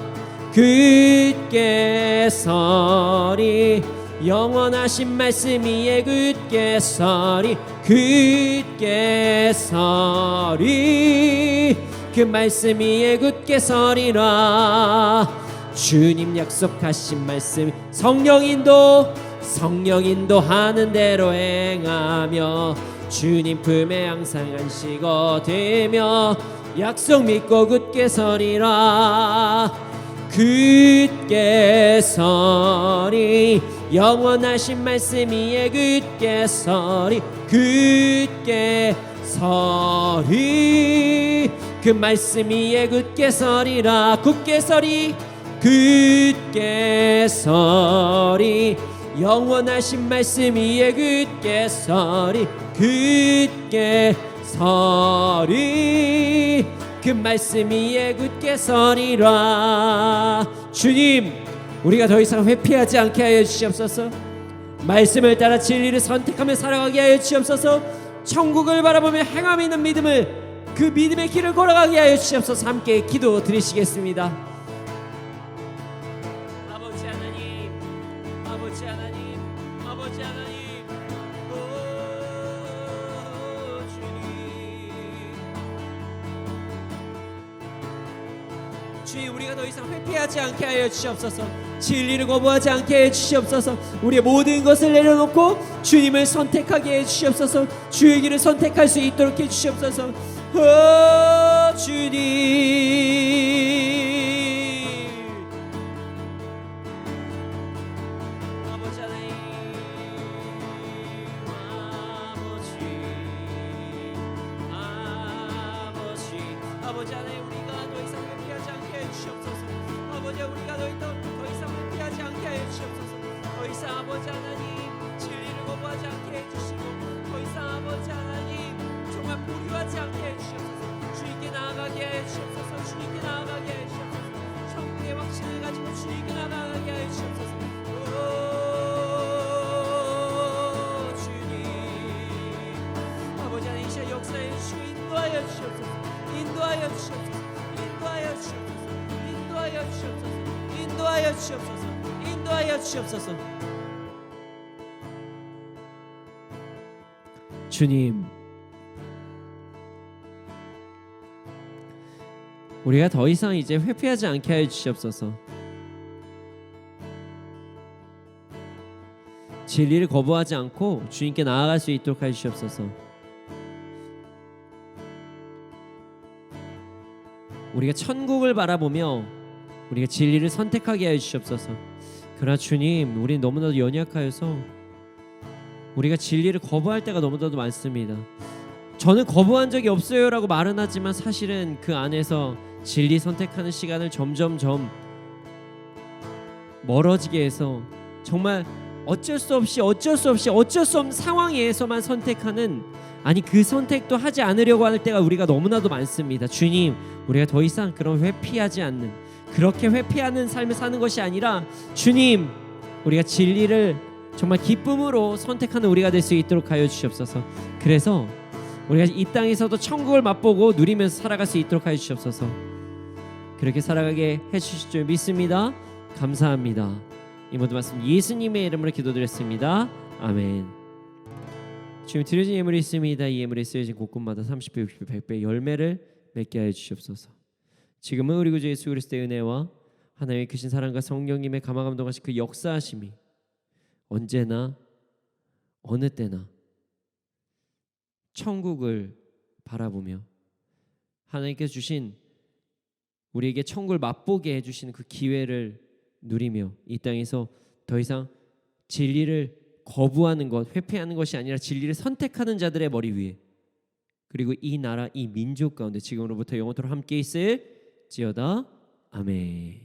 Speaker 2: 굳게 서리 영원하신 말씀 위에 굳게 서리. 굳게 서리 그 말씀 위에 굳게 서리라. 주님 약속하신 말씀 성령 인도하는 대로 행하며 주님 품에 항상 안식 얻으며 약속 믿고 굳게 서리라. 굳게 서리 영원하신 말씀 위에 굳게 서리. 굳게 서리 그 말씀 위에 굳게 서리라. 굳게 서리. 굳게 서리 영원하신 말씀 위에 굳게 서리. 굳게 서리 그 말씀 위에 굳게 서리라. 주님 우리가 더 이상 회피하지 않게 하여 주시옵소서. 말씀을 따라 진리를 선택하며 살아가게 하여 주시옵소서. 천국을 바라보며 행함 있는 믿음을 그 믿음의 길을 걸어가게 하여 주시옵소서. 함께 기도 드리시겠습니다. 아버지 하나님, 아버지 하나님, 아버지 하나님, 주님 우리가 더 이상 회피하지 않게 하여 주시옵소서. 진리를 거부하지 않게 해 주시옵소서. 우리의 모든 것을 내려놓고 주님을 선택하게 해 주시옵소서. 주의 길을 선택할 수 있도록 해 주시옵소서. 주님 아버지 하나님, 아버지 하나님 우리가 더 이상 회피하지 않게 해 주시옵소서. 아버지 우리가 더 이상 회피하지 않게 해 주시옵소서. 더 이상 아버지 하나님 진리를 거부하지 않게 해 주시고 더 이상 아버지 하나님 정말 보류하지 않게 해 주시옵소서. 주님께 나아가게 해 주시옵소서. 주님께 나아가게 해 주시옵소서. 천국의 확신을 가지고 주님께 나아가게 해 주시옵소서. 주님 아버지 하나님 이 시간 역사에 주시고 인도하여 주시옵소서. 인도하여 주시옵소서. 인도하여 주시옵소서. 인도하여 주시옵소서. 인도하여 주시옵소서. 인도하여 주시옵소서.
Speaker 1: 주님, 우리가 더 이상 이제 회피하지 않게 하여 주시옵소서. 진리를 거부하지 않고 주님께 나아갈 수 있도록 하여 주시옵소서. 우리가 천국을 바라보며 우리가 진리를 선택하게 하여 주시옵소서. 그러나 주님, 우리 너무나도 연약하여서 우리가 진리를 거부할 때가 너무나도 많습니다. 저는 거부한 적이 없어요 라고 말은 하지만 사실은 그 안에서 진리 선택하는 시간을 점점점 멀어지게 해서 정말 어쩔 수 없는 상황에서만 선택하는, 아니 그 선택도 하지 않으려고 할 때가 우리가 너무나도 많습니다. 주님, 우리가 더 이상 그런 회피하지 않는, 그렇게 회피하는 삶을 사는 것이 아니라 주님, 우리가 진리를 정말 기쁨으로 선택하는 우리가 될 수 있도록 하여 주시옵소서. 그래서 우리가 이 땅에서도 천국을 맛보고 누리면서 살아갈 수 있도록 하여 주시옵소서. 그렇게 살아가게 해주실 줄 믿습니다. 감사합니다. 이 모든 말씀 예수님의 이름으로 기도드렸습니다. 아멘. 주님, 드려진 예물이 있습니다. 이 예물에 쓰여진 곳곳마다 30배, 60배, 100배 열매를 맺게 하여 주시옵소서. 지금은 우리 구주 예수 그리스도의 은혜와 하나님의 크신 사랑과 성령님의 감화감동하신 그 역사하심이 언제나 어느 때나 천국을 바라보며 하나님께서 주신 우리에게 천국을 맛보게 해주시는 그 기회를 누리며 이 땅에서 더 이상 진리를 거부하는 것, 회피하는 것이 아니라 진리를 선택하는 자들의 머리 위에, 그리고 이 나라, 이 민족 가운데 지금으로부터 영원토록 함께 있을지어다. 아멘.